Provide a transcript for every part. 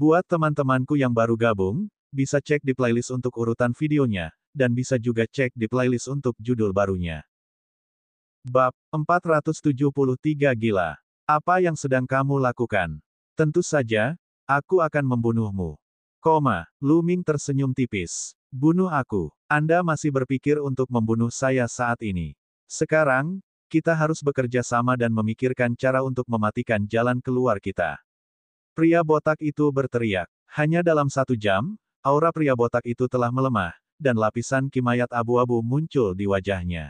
Buat teman-temanku yang baru gabung, bisa cek di playlist untuk urutan videonya, dan bisa juga cek di playlist untuk judul barunya. Bab 473 Gila. Apa yang sedang kamu lakukan? Tentu saja, aku akan membunuhmu. Lu Ming tersenyum tipis. Bunuh aku. Anda masih berpikir untuk membunuh saya saat ini. Sekarang, kita harus bekerja sama dan memikirkan cara untuk mematikan jalan keluar kita. Pria botak itu berteriak. Hanya dalam 1 jam, aura pria botak itu telah melemah, dan lapisan kimayat abu-abu muncul di wajahnya.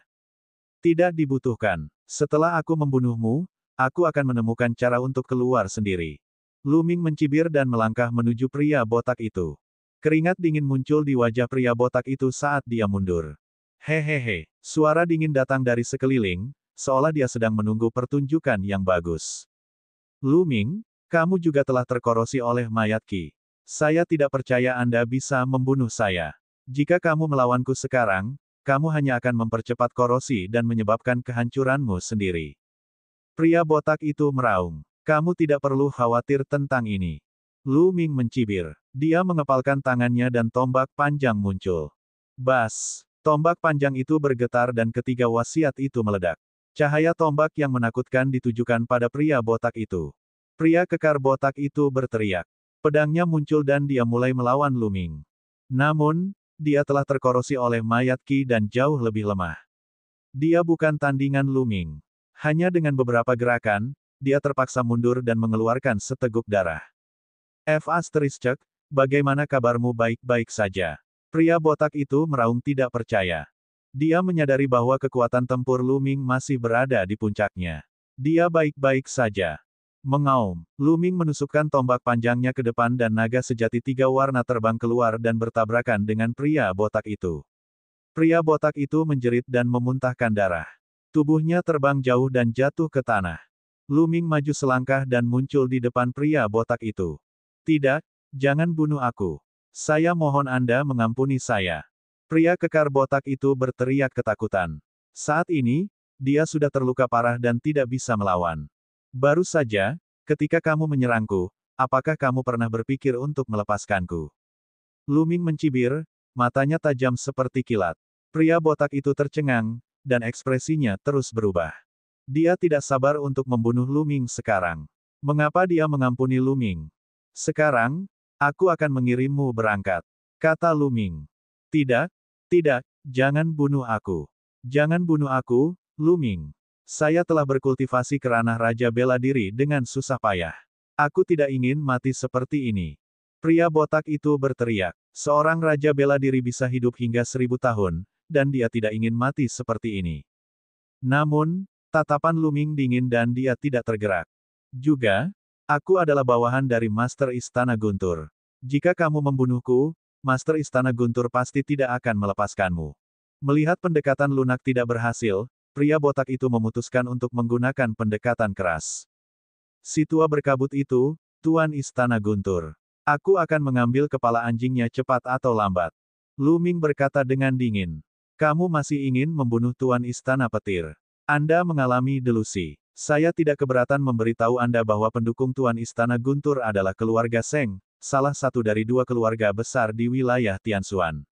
Tidak dibutuhkan. Setelah aku membunuhmu, aku akan menemukan cara untuk keluar sendiri. Lu Ming mencibir dan melangkah menuju pria botak itu. Keringat dingin muncul di wajah pria botak itu saat dia mundur. Hehehe, suara dingin datang dari sekeliling, seolah dia sedang menunggu pertunjukan yang bagus. Lu Ming, kamu juga telah terkorosi oleh mayat Qi. Saya tidak percaya Anda bisa membunuh saya. Jika kamu melawanku sekarang, kamu hanya akan mempercepat korosi dan menyebabkan kehancuranmu sendiri. Pria botak itu meraung. Kamu tidak perlu khawatir tentang ini. Lu Ming mencibir. Dia mengepalkan tangannya dan tombak panjang muncul. Bas! Tombak panjang itu bergetar dan ketiga wasiat itu meledak. Cahaya tombak yang menakutkan ditujukan pada pria botak itu. Pria kekar botak itu berteriak. Pedangnya muncul dan dia mulai melawan Lu Ming. Namun, dia telah terkorosi oleh mayat Qi dan jauh lebih lemah. Dia bukan tandingan Lu Ming. Hanya dengan beberapa gerakan, dia terpaksa mundur dan mengeluarkan seteguk darah. Cek, bagaimana kabarmu baik-baik saja? Pria botak itu meraung tidak percaya. Dia menyadari bahwa kekuatan tempur Lu Ming masih berada di puncaknya. Dia baik-baik saja. Mengaum, Lu Ming menusukkan tombak panjangnya ke depan dan naga sejati 3 warna terbang keluar dan bertabrakan dengan pria botak itu. Pria botak itu menjerit dan memuntahkan darah. Tubuhnya terbang jauh dan jatuh ke tanah. Lu Ming maju selangkah dan muncul di depan pria botak itu. Tidak, jangan bunuh aku. Saya mohon Anda mengampuni saya. Pria kekar botak itu berteriak ketakutan. Saat ini, dia sudah terluka parah dan tidak bisa melawan. Baru saja, ketika kamu menyerangku, apakah kamu pernah berpikir untuk melepaskanku? Lu Ming mencibir, matanya tajam seperti kilat. Pria botak itu tercengang, dan ekspresinya terus berubah. Dia tidak sabar untuk membunuh Lu Ming sekarang. Mengapa dia mengampuni Lu Ming? Sekarang, aku akan mengirimmu berangkat, kata Lu Ming. Tidak, tidak, jangan bunuh aku. Jangan bunuh aku, Lu Ming. Saya telah berkultivasi ke ranah Raja Bela Diri dengan susah payah. Aku tidak ingin mati seperti ini. Pria botak itu berteriak. Seorang Raja Bela Diri bisa hidup hingga 1000 tahun, dan dia tidak ingin mati seperti ini. Namun, tatapan Lu Ming dingin dan dia tidak tergerak. Juga, aku adalah bawahan dari Master Istana Guntur. Jika kamu membunuhku, Master Istana Guntur pasti tidak akan melepaskanmu. Melihat pendekatan lunak tidak berhasil, pria botak itu memutuskan untuk menggunakan pendekatan keras. Si tua berkabut itu, Tuan Istana Guntur. Aku akan mengambil kepala anjingnya cepat atau lambat. Lu Ming berkata dengan dingin. Kamu masih ingin membunuh Tuan Istana Petir. Anda mengalami delusi. Saya tidak keberatan memberitahu Anda bahwa pendukung Tuan Istana Guntur adalah keluarga Seng, salah satu dari 2 keluarga besar di wilayah Tianshuan.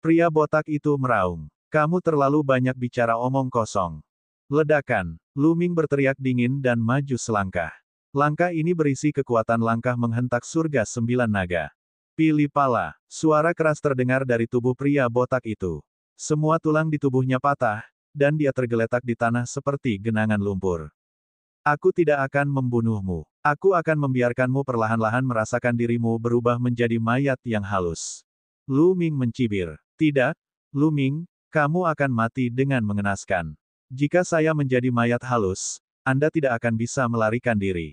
Pria botak itu meraung. Kamu terlalu banyak bicara omong kosong. Ledakan. Lu Ming berteriak dingin dan maju selangkah. Langkah ini berisi kekuatan langkah menghentak surga 9 naga. Pilih pala. Suara keras terdengar dari tubuh pria botak itu. Semua tulang di tubuhnya patah, dan dia tergeletak di tanah seperti genangan lumpur. Aku tidak akan membunuhmu. Aku akan membiarkanmu perlahan-lahan merasakan dirimu berubah menjadi mayat yang halus. Lu Ming mencibir. Tidak, Lu Ming. Kamu akan mati dengan mengenaskan. Jika saya menjadi mayat halus, Anda tidak akan bisa melarikan diri.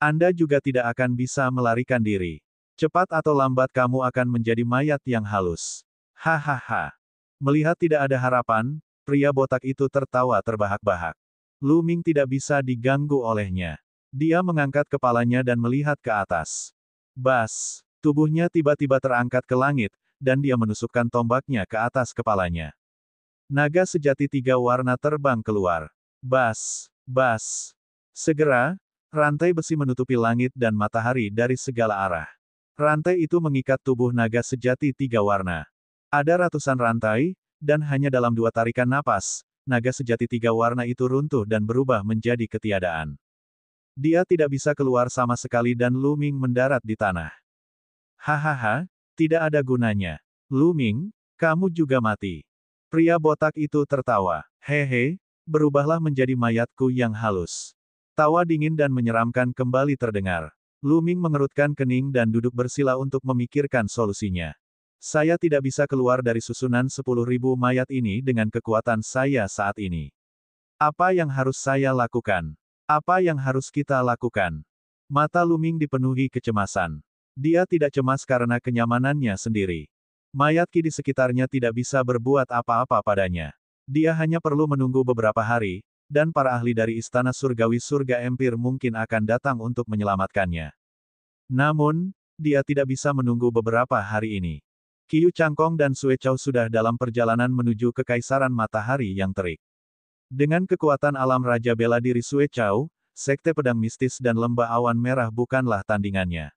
Anda juga tidak akan bisa melarikan diri. Cepat atau lambat kamu akan menjadi mayat yang halus. Hahaha. Melihat tidak ada harapan, pria botak itu tertawa terbahak-bahak. Lu Ming tidak bisa diganggu olehnya. Dia mengangkat kepalanya dan melihat ke atas. Bas! Tubuhnya tiba-tiba terangkat ke langit, dan dia menusukkan tombaknya ke atas kepalanya. Naga sejati 3 warna terbang keluar. Bas! Bas! Segera, rantai besi menutupi langit dan matahari dari segala arah. Rantai itu mengikat tubuh naga sejati 3 warna. Ada ratusan rantai, dan hanya dalam 2 tarikan napas, naga sejati 3 warna itu runtuh dan berubah menjadi ketiadaan. Dia tidak bisa keluar sama sekali dan Lu Ming mendarat di tanah. Hahaha, tidak ada gunanya. Lu Ming, kamu juga mati. Pria botak itu tertawa. Hehe, berubahlah menjadi mayatku yang halus. Tawa dingin dan menyeramkan kembali terdengar. Lu Ming mengerutkan kening dan duduk bersila untuk memikirkan solusinya. Saya tidak bisa keluar dari susunan 10.000 mayat ini dengan kekuatan saya saat ini. Apa yang harus saya lakukan? Apa yang harus kita lakukan? Mata Lu Ming dipenuhi kecemasan. Dia tidak cemas karena kenyamanannya sendiri. Mayat Qi di sekitarnya tidak bisa berbuat apa-apa padanya. Dia hanya perlu menunggu beberapa hari, dan para ahli dari Istana Surgawi Surga Empir mungkin akan datang untuk menyelamatkannya. Namun, dia tidak bisa menunggu beberapa hari ini. Qiu Changkong dan Sue Chao sudah dalam perjalanan menuju Kekaisaran Matahari yang terik. Dengan kekuatan alam Raja Bela Diri Sue Chao, Sekte Pedang Mistis dan Lembah Awan Merah bukanlah tandingannya.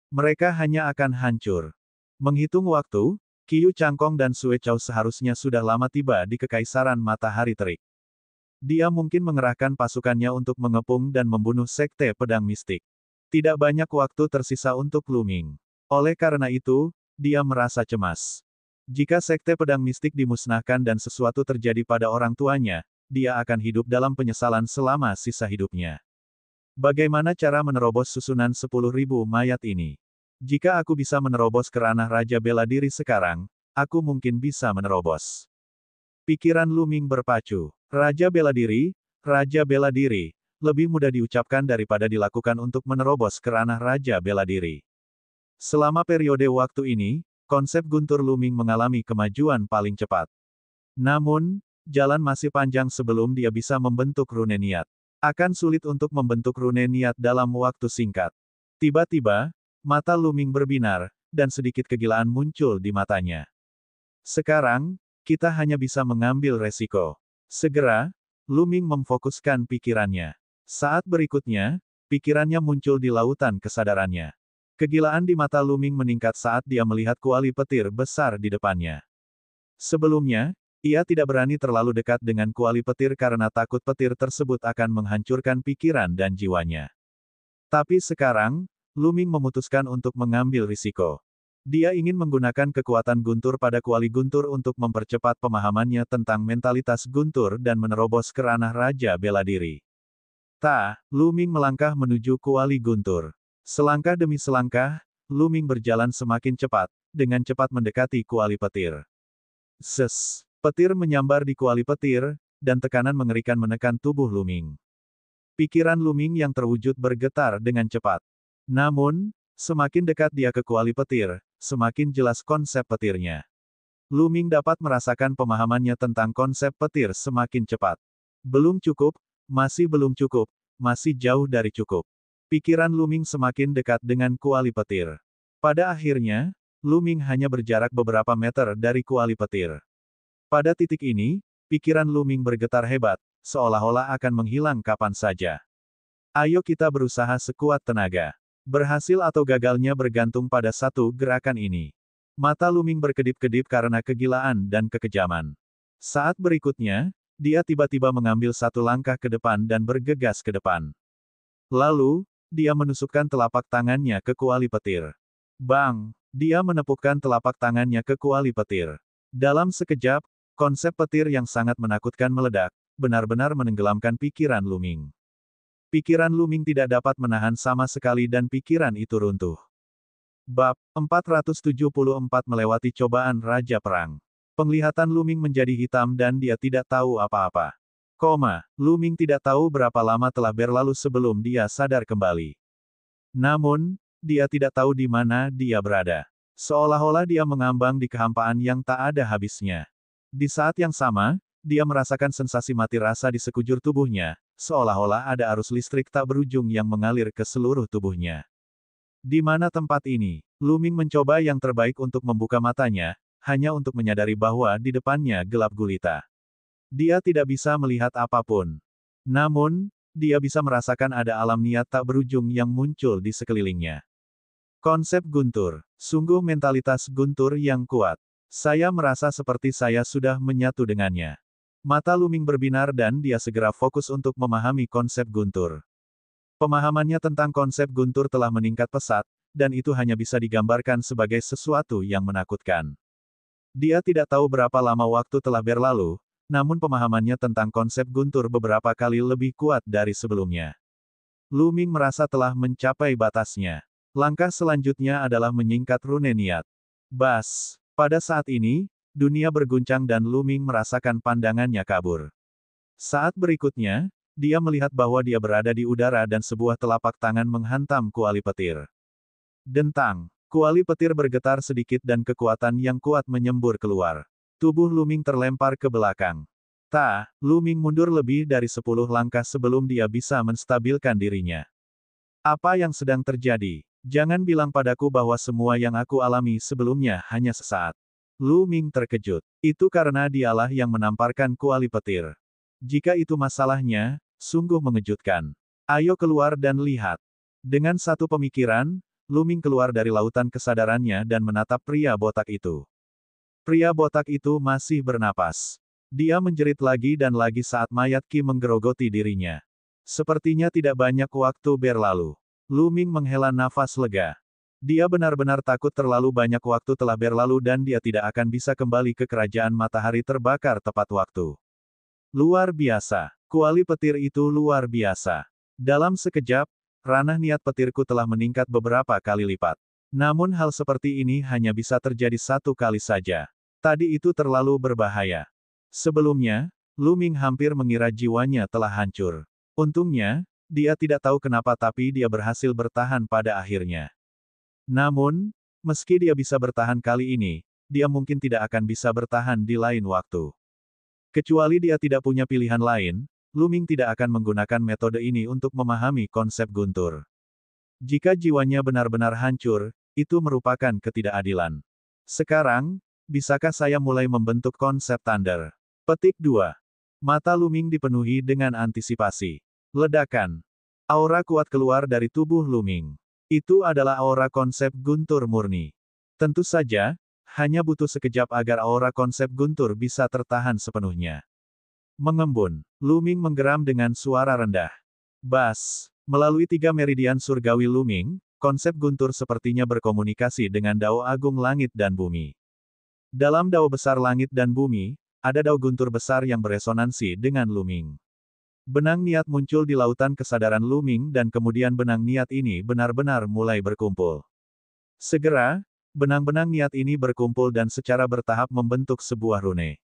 Mereka hanya akan hancur. Menghitung waktu, Qiu Changkong dan Sue Chao seharusnya sudah lama tiba di Kekaisaran Matahari Terik. Dia mungkin mengerahkan pasukannya untuk mengepung dan membunuh Sekte Pedang Mistik. Tidak banyak waktu tersisa untuk Lu Ming. Oleh karena itu, dia merasa cemas. Jika Sekte Pedang Mistik dimusnahkan dan sesuatu terjadi pada orang tuanya, dia akan hidup dalam penyesalan selama sisa hidupnya. Bagaimana cara menerobos susunan 10.000 mayat ini? Jika aku bisa menerobos ke ranah Raja Bela Diri sekarang, aku mungkin bisa menerobos. Pikiran Lu Ming berpacu. Raja Bela Diri, lebih mudah diucapkan daripada dilakukan untuk menerobos ke ranah Raja Bela Diri. Selama periode waktu ini, konsep Guntur Lu Ming mengalami kemajuan paling cepat. Namun, jalan masih panjang sebelum dia bisa membentuk rune niat. Akan sulit untuk membentuk rune niat dalam waktu singkat. Tiba-tiba, mata Lu Ming berbinar, dan sedikit kegilaan muncul di matanya. Sekarang, kita hanya bisa mengambil resiko. Segera, Lu Ming memfokuskan pikirannya. Saat berikutnya, pikirannya muncul di lautan kesadarannya. Kegilaan di mata Lu Ming meningkat saat dia melihat kuali petir besar di depannya. Sebelumnya, ia tidak berani terlalu dekat dengan kuali petir karena takut petir tersebut akan menghancurkan pikiran dan jiwanya. Tapi sekarang, Lu Ming memutuskan untuk mengambil risiko. Dia ingin menggunakan kekuatan Guntur pada kuali Guntur untuk mempercepat pemahamannya tentang mentalitas Guntur dan menerobos ke ranah Raja Bela Diri. Lu Ming melangkah menuju kuali Guntur. Selangkah demi selangkah, Lu Ming berjalan semakin cepat, dengan cepat mendekati kuali petir. Petir menyambar di kuali petir, dan tekanan mengerikan menekan tubuh Lu Ming. Pikiran Lu Ming yang terwujud bergetar dengan cepat. Namun, semakin dekat dia ke kuali petir, semakin jelas konsep petirnya. Lu Ming dapat merasakan pemahamannya tentang konsep petir semakin cepat. Belum cukup, masih belum cukup, masih jauh dari cukup. Pikiran Lu Ming semakin dekat dengan kuali petir. Pada akhirnya, Lu Ming hanya berjarak beberapa meter dari kuali petir. Pada titik ini, pikiran Lu Ming bergetar hebat, seolah-olah akan menghilang kapan saja. Ayo kita berusaha sekuat tenaga. Berhasil atau gagalnya bergantung pada satu gerakan ini. Mata Lu Ming berkedip-kedip karena kegilaan dan kekejaman. Saat berikutnya, dia tiba-tiba mengambil satu langkah ke depan dan bergegas ke depan. Lalu, dia menusukkan telapak tangannya ke kuali petir. Bang! Dia menepukkan telapak tangannya ke kuali petir. Dalam sekejap, konsep petir yang sangat menakutkan meledak, benar-benar menenggelamkan pikiran Lu Ming. Pikiran Lu Ming tidak dapat menahan sama sekali dan pikiran itu runtuh. Bab 474 melewati cobaan Raja Perang. Penglihatan Lu Ming menjadi hitam dan dia tidak tahu apa-apa. Lu Ming tidak tahu berapa lama telah berlalu sebelum dia sadar kembali. Namun, dia tidak tahu di mana dia berada. Seolah-olah dia mengambang di kehampaan yang tak ada habisnya. Di saat yang sama, dia merasakan sensasi mati rasa di sekujur tubuhnya, seolah-olah ada arus listrik tak berujung yang mengalir ke seluruh tubuhnya. Di mana tempat ini? Lu Ming mencoba yang terbaik untuk membuka matanya, hanya untuk menyadari bahwa di depannya gelap gulita. Dia tidak bisa melihat apapun. Namun, dia bisa merasakan ada alam niat tak berujung yang muncul di sekelilingnya. Konsep Guntur. Sungguh mentalitas Guntur yang kuat. Saya merasa seperti saya sudah menyatu dengannya. Mata Luming berbinar dan dia segera fokus untuk memahami konsep Guntur. Pemahamannya tentang konsep Guntur telah meningkat pesat, dan itu hanya bisa digambarkan sebagai sesuatu yang menakutkan. Dia tidak tahu berapa lama waktu telah berlalu, namun pemahamannya tentang konsep Guntur beberapa kali lebih kuat dari sebelumnya. Luming merasa telah mencapai batasnya. Langkah selanjutnya adalah menyingkat rune niat. Bas. Pada saat ini, dunia berguncang dan Luming merasakan pandangannya kabur. Saat berikutnya, dia melihat bahwa dia berada di udara dan sebuah telapak tangan menghantam kuali petir. Dentang. Kuali petir bergetar sedikit dan kekuatan yang kuat menyembur keluar. Tubuh Luming terlempar ke belakang. Luming mundur lebih dari 10 langkah sebelum dia bisa menstabilkan dirinya. Apa yang sedang terjadi? Jangan bilang padaku bahwa semua yang aku alami sebelumnya hanya sesaat. Luming terkejut. Itu karena dialah yang menamparkan kuali petir. Jika itu masalahnya, sungguh mengejutkan. Ayo keluar dan lihat. Dengan satu pemikiran, Luming keluar dari lautan kesadarannya dan menatap pria botak itu. Pria botak itu masih bernapas. Dia menjerit lagi dan lagi saat mayat Qi menggerogoti dirinya. Sepertinya tidak banyak waktu berlalu. Luming menghela nafas lega. Dia benar-benar takut terlalu banyak waktu telah berlalu dan dia tidak akan bisa kembali ke kerajaan matahari terbakar tepat waktu. Luar biasa. Kuali petir itu luar biasa. Dalam sekejap, ranah niat petirku telah meningkat beberapa kali lipat. Namun hal seperti ini hanya bisa terjadi satu kali saja. Tadi itu terlalu berbahaya. Sebelumnya, Luming hampir mengira jiwanya telah hancur. Untungnya, dia tidak tahu kenapa tapi dia berhasil bertahan pada akhirnya. Namun, meski dia bisa bertahan kali ini, dia mungkin tidak akan bisa bertahan di lain waktu. Kecuali dia tidak punya pilihan lain, Luming tidak akan menggunakan metode ini untuk memahami konsep Guntur. Jika jiwanya benar-benar hancur, itu merupakan ketidakadilan. Sekarang, bisakah saya mulai membentuk konsep Thunder? Petik 2. Mata Luming dipenuhi dengan antisipasi. Ledakan. Aura kuat keluar dari tubuh Luming. Itu adalah aura konsep Guntur murni. Tentu saja, hanya butuh sekejap agar aura konsep Guntur bisa tertahan sepenuhnya. Mengembun. Luming menggeram dengan suara rendah. Bas. Melalui 3 meridian surgawi Luming, konsep Guntur sepertinya berkomunikasi dengan Dao Agung Langit dan Bumi. Dalam Dao Besar Langit dan Bumi, ada Dao Guntur besar yang beresonansi dengan Luming. Benang niat muncul di lautan kesadaran Luming dan kemudian benang niat ini benar-benar mulai berkumpul. Segera, benang-benang niat ini berkumpul dan secara bertahap membentuk sebuah rune.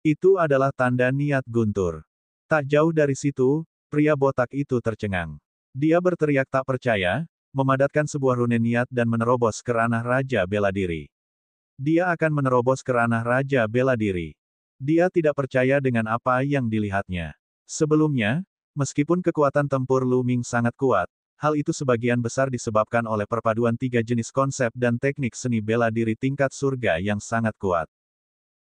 Itu adalah tanda niat Guntur. Tak jauh dari situ, pria botak itu tercengang. Dia berteriak tak percaya, memadatkan sebuah rune niat dan menerobos ke ranah Raja Bela Diri. Dia akan menerobos ke ranah Raja Bela Diri. Dia tidak percaya dengan apa yang dilihatnya. Sebelumnya, meskipun kekuatan tempur Luming sangat kuat, hal itu sebagian besar disebabkan oleh perpaduan 3 jenis konsep dan teknik seni bela diri tingkat surga yang sangat kuat.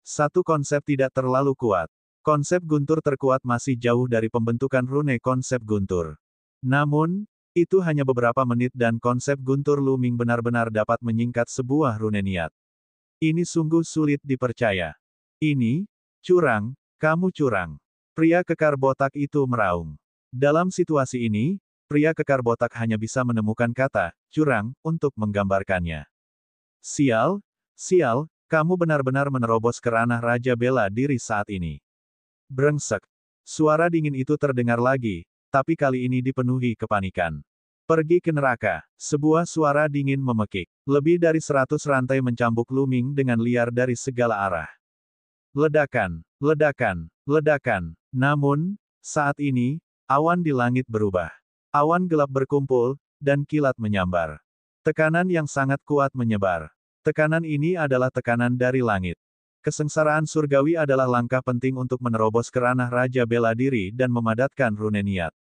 Satu konsep tidak terlalu kuat. Konsep Guntur terkuat masih jauh dari pembentukan rune konsep Guntur. Namun, itu hanya beberapa menit dan konsep Guntur Luming benar-benar dapat menyingkat sebuah rune niat. Ini sungguh sulit dipercaya. Ini, curang, kamu curang. Pria kekar botak itu meraung. Dalam situasi ini, pria kekar botak hanya bisa menemukan kata, curang, untuk menggambarkannya. Sial, sial, kamu benar-benar menerobos ke ranah Raja Bela Diri saat ini. Brengsek. Suara dingin itu terdengar lagi, tapi kali ini dipenuhi kepanikan. Pergi ke neraka. Sebuah suara dingin memekik. Lebih dari 100 rantai mencambuk Luming dengan liar dari segala arah. Ledakan, ledakan, ledakan. Namun, saat ini, awan di langit berubah. Awan gelap berkumpul, dan kilat menyambar. Tekanan yang sangat kuat menyebar. Tekanan ini adalah tekanan dari langit. Kesengsaraan surgawi adalah langkah penting untuk menerobos ke ranah Raja Bela Diri dan memadatkan rune niat.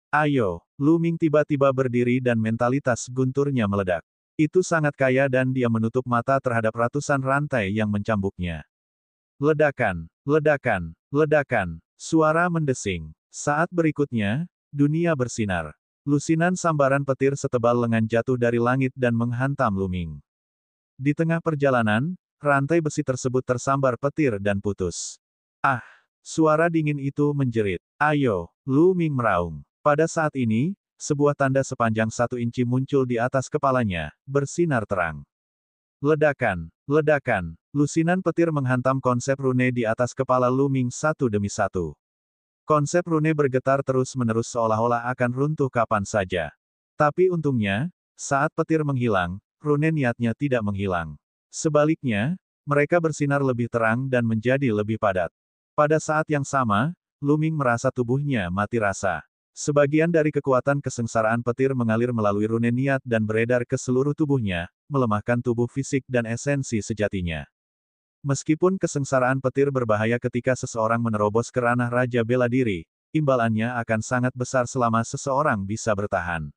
Ayo, Luming tiba-tiba berdiri dan mentalitas Gunturnya meledak. Itu sangat kaya dan dia menutup mata terhadap ratusan rantai yang mencambuknya. Ledakan, ledakan, ledakan. Suara mendesing. Saat berikutnya, dunia bersinar. Lusinan sambaran petir setebal lengan jatuh dari langit dan menghantam Lu Ming. Di tengah perjalanan, rantai besi tersebut tersambar petir dan putus. Ah! Suara dingin itu menjerit. Ayo! Lu Ming meraung. Pada saat ini, sebuah tanda sepanjang 1 inci muncul di atas kepalanya, bersinar terang. Ledakan! Ledakan! Lusinan petir menghantam konsep rune di atas kepala Lu Ming satu demi satu. Konsep rune bergetar terus-menerus seolah-olah akan runtuh kapan saja. Tapi untungnya, saat petir menghilang, rune niatnya tidak menghilang. Sebaliknya, mereka bersinar lebih terang dan menjadi lebih padat. Pada saat yang sama, Lu Ming merasa tubuhnya mati rasa. Sebagian dari kekuatan kesengsaraan petir mengalir melalui rune niat dan beredar ke seluruh tubuhnya, melemahkan tubuh fisik dan esensi sejatinya. Meskipun kesengsaraan petir berbahaya ketika seseorang menerobos ke ranah Raja Bela Diri, imbalannya akan sangat besar selama seseorang bisa bertahan.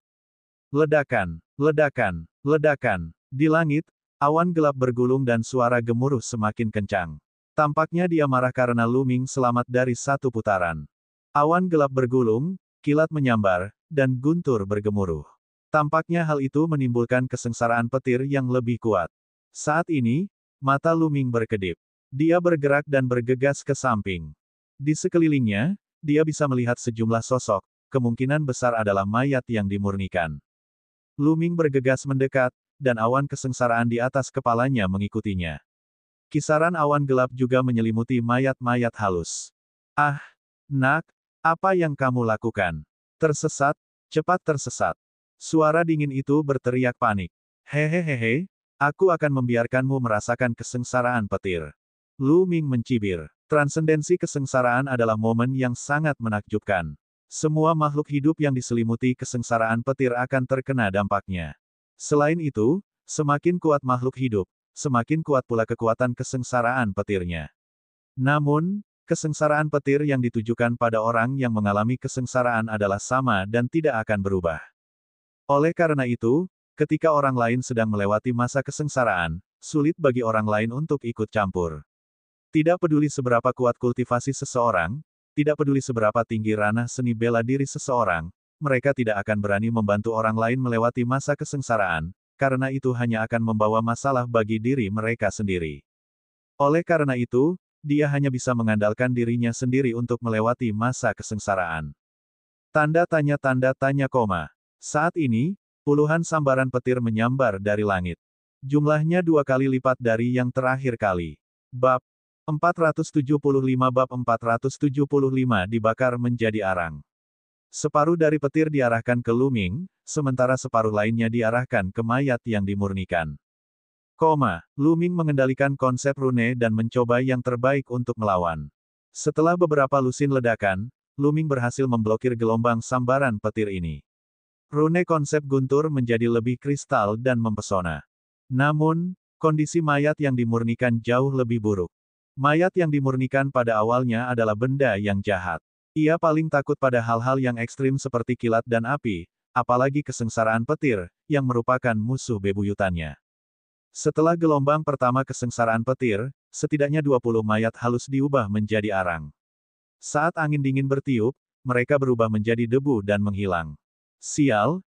Ledakan! Ledakan! Ledakan! Di langit, awan gelap bergulung dan suara gemuruh semakin kencang. Tampaknya dia marah karena Lu Ming selamat dari satu putaran. Awan gelap bergulung, kilat menyambar, dan guntur bergemuruh. Tampaknya hal itu menimbulkan kesengsaraan petir yang lebih kuat. Saat ini, mata Lu Ming berkedip. Dia bergerak dan bergegas ke samping. Di sekelilingnya, dia bisa melihat sejumlah sosok, kemungkinan besar adalah mayat yang dimurnikan. Lu Ming bergegas mendekat, dan awan kesengsaraan di atas kepalanya mengikutinya. Kisaran awan gelap juga menyelimuti mayat-mayat halus. Ah, nak, apa yang kamu lakukan? Tersesat, cepat tersesat. Suara dingin itu berteriak panik. Hehehehe, aku akan membiarkanmu merasakan kesengsaraan petir. Lu Ming mencibir. Transendensi kesengsaraan adalah momen yang sangat menakjubkan. Semua makhluk hidup yang diselimuti kesengsaraan petir akan terkena dampaknya. Selain itu, semakin kuat makhluk hidup, semakin kuat pula kekuatan kesengsaraan petirnya. Namun, kesengsaraan petir yang ditujukan pada orang yang mengalami kesengsaraan adalah sama dan tidak akan berubah. Oleh karena itu, ketika orang lain sedang melewati masa kesengsaraan, sulit bagi orang lain untuk ikut campur. Tidak peduli seberapa kuat kultivasi seseorang, tidak peduli seberapa tinggi ranah seni bela diri seseorang, mereka tidak akan berani membantu orang lain melewati masa kesengsaraan, karena itu hanya akan membawa masalah bagi diri mereka sendiri. Oleh karena itu, dia hanya bisa mengandalkan dirinya sendiri untuk melewati masa kesengsaraan. Tanda tanya koma. Saat ini, puluhan sambaran petir menyambar dari langit. Jumlahnya 2 kali lipat dari yang terakhir kali. Bab 475 Bab 475 dibakar menjadi arang. Separuh dari petir diarahkan ke Lu Ming, sementara separuh lainnya diarahkan ke mayat yang dimurnikan. Lu Ming mengendalikan konsep rune dan mencoba yang terbaik untuk melawan. Setelah beberapa lusin ledakan, Lu Ming berhasil memblokir gelombang sambaran petir ini. Rune konsep guntur menjadi lebih kristal dan mempesona. Namun, kondisi mayat yang dimurnikan jauh lebih buruk. Mayat yang dimurnikan pada awalnya adalah benda yang jahat. Ia paling takut pada hal-hal yang ekstrim seperti kilat dan api, apalagi kesengsaraan petir, yang merupakan musuh bebuyutannya. Setelah gelombang pertama kesengsaraan petir, setidaknya 20 mayat halus diubah menjadi arang. Saat angin dingin bertiup, mereka berubah menjadi debu dan menghilang. Sial,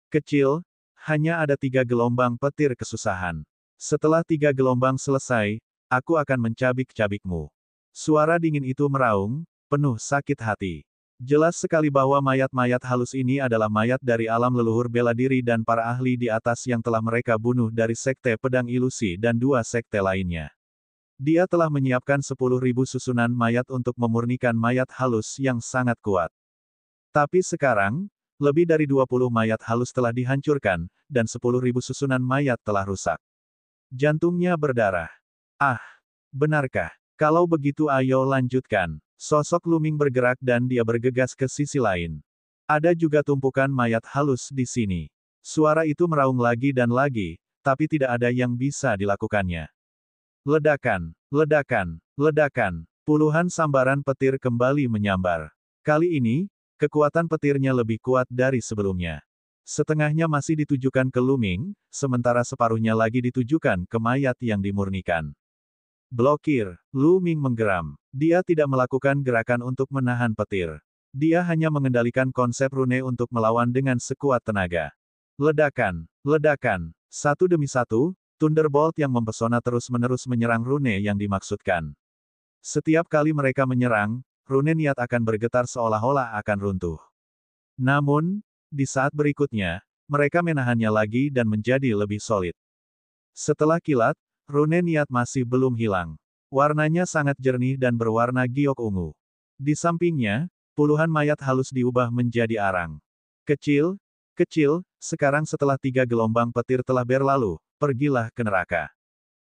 kecil, hanya ada 3 gelombang petir kesusahan. Setelah 3 gelombang selesai, aku akan mencabik-cabikmu. Suara dingin itu meraung, penuh sakit hati. Jelas sekali bahwa mayat-mayat halus ini adalah mayat dari alam leluhur bela diri dan para ahli di atas yang telah mereka bunuh dari Sekte Pedang Ilusi dan 2 sekte lainnya. Dia telah menyiapkan 10.000 susunan mayat untuk memurnikan mayat halus yang sangat kuat. Tapi sekarang, lebih dari 20 mayat halus telah dihancurkan, dan 10.000 susunan mayat telah rusak. Jantungnya berdarah. Ah, benarkah? Kalau begitu ayo lanjutkan. Sosok Lu Ming bergerak dan dia bergegas ke sisi lain. Ada juga tumpukan mayat halus di sini. Suara itu meraung lagi dan lagi, tapi tidak ada yang bisa dilakukannya. Ledakan, ledakan, ledakan. Puluhan sambaran petir kembali menyambar. Kali ini, kekuatan petirnya lebih kuat dari sebelumnya. Setengahnya masih ditujukan ke Lu Ming, sementara separuhnya lagi ditujukan ke mayat yang dimurnikan. Blokir, Lu Ming menggeram. Dia tidak melakukan gerakan untuk menahan petir. Dia hanya mengendalikan konsep rune untuk melawan dengan sekuat tenaga. Ledakan, ledakan, satu demi satu, Thunderbolt yang mempesona terus-menerus menyerang rune yang dimaksudkan. Setiap kali mereka menyerang, rune niat akan bergetar seolah-olah akan runtuh. Namun, di saat berikutnya, mereka menahannya lagi dan menjadi lebih solid. Setelah kilat, rune niat masih belum hilang. Warnanya sangat jernih dan berwarna giok ungu. Di sampingnya, puluhan mayat halus diubah menjadi arang. Kecil, kecil, sekarang setelah 3 gelombang petir telah berlalu, pergilah ke neraka.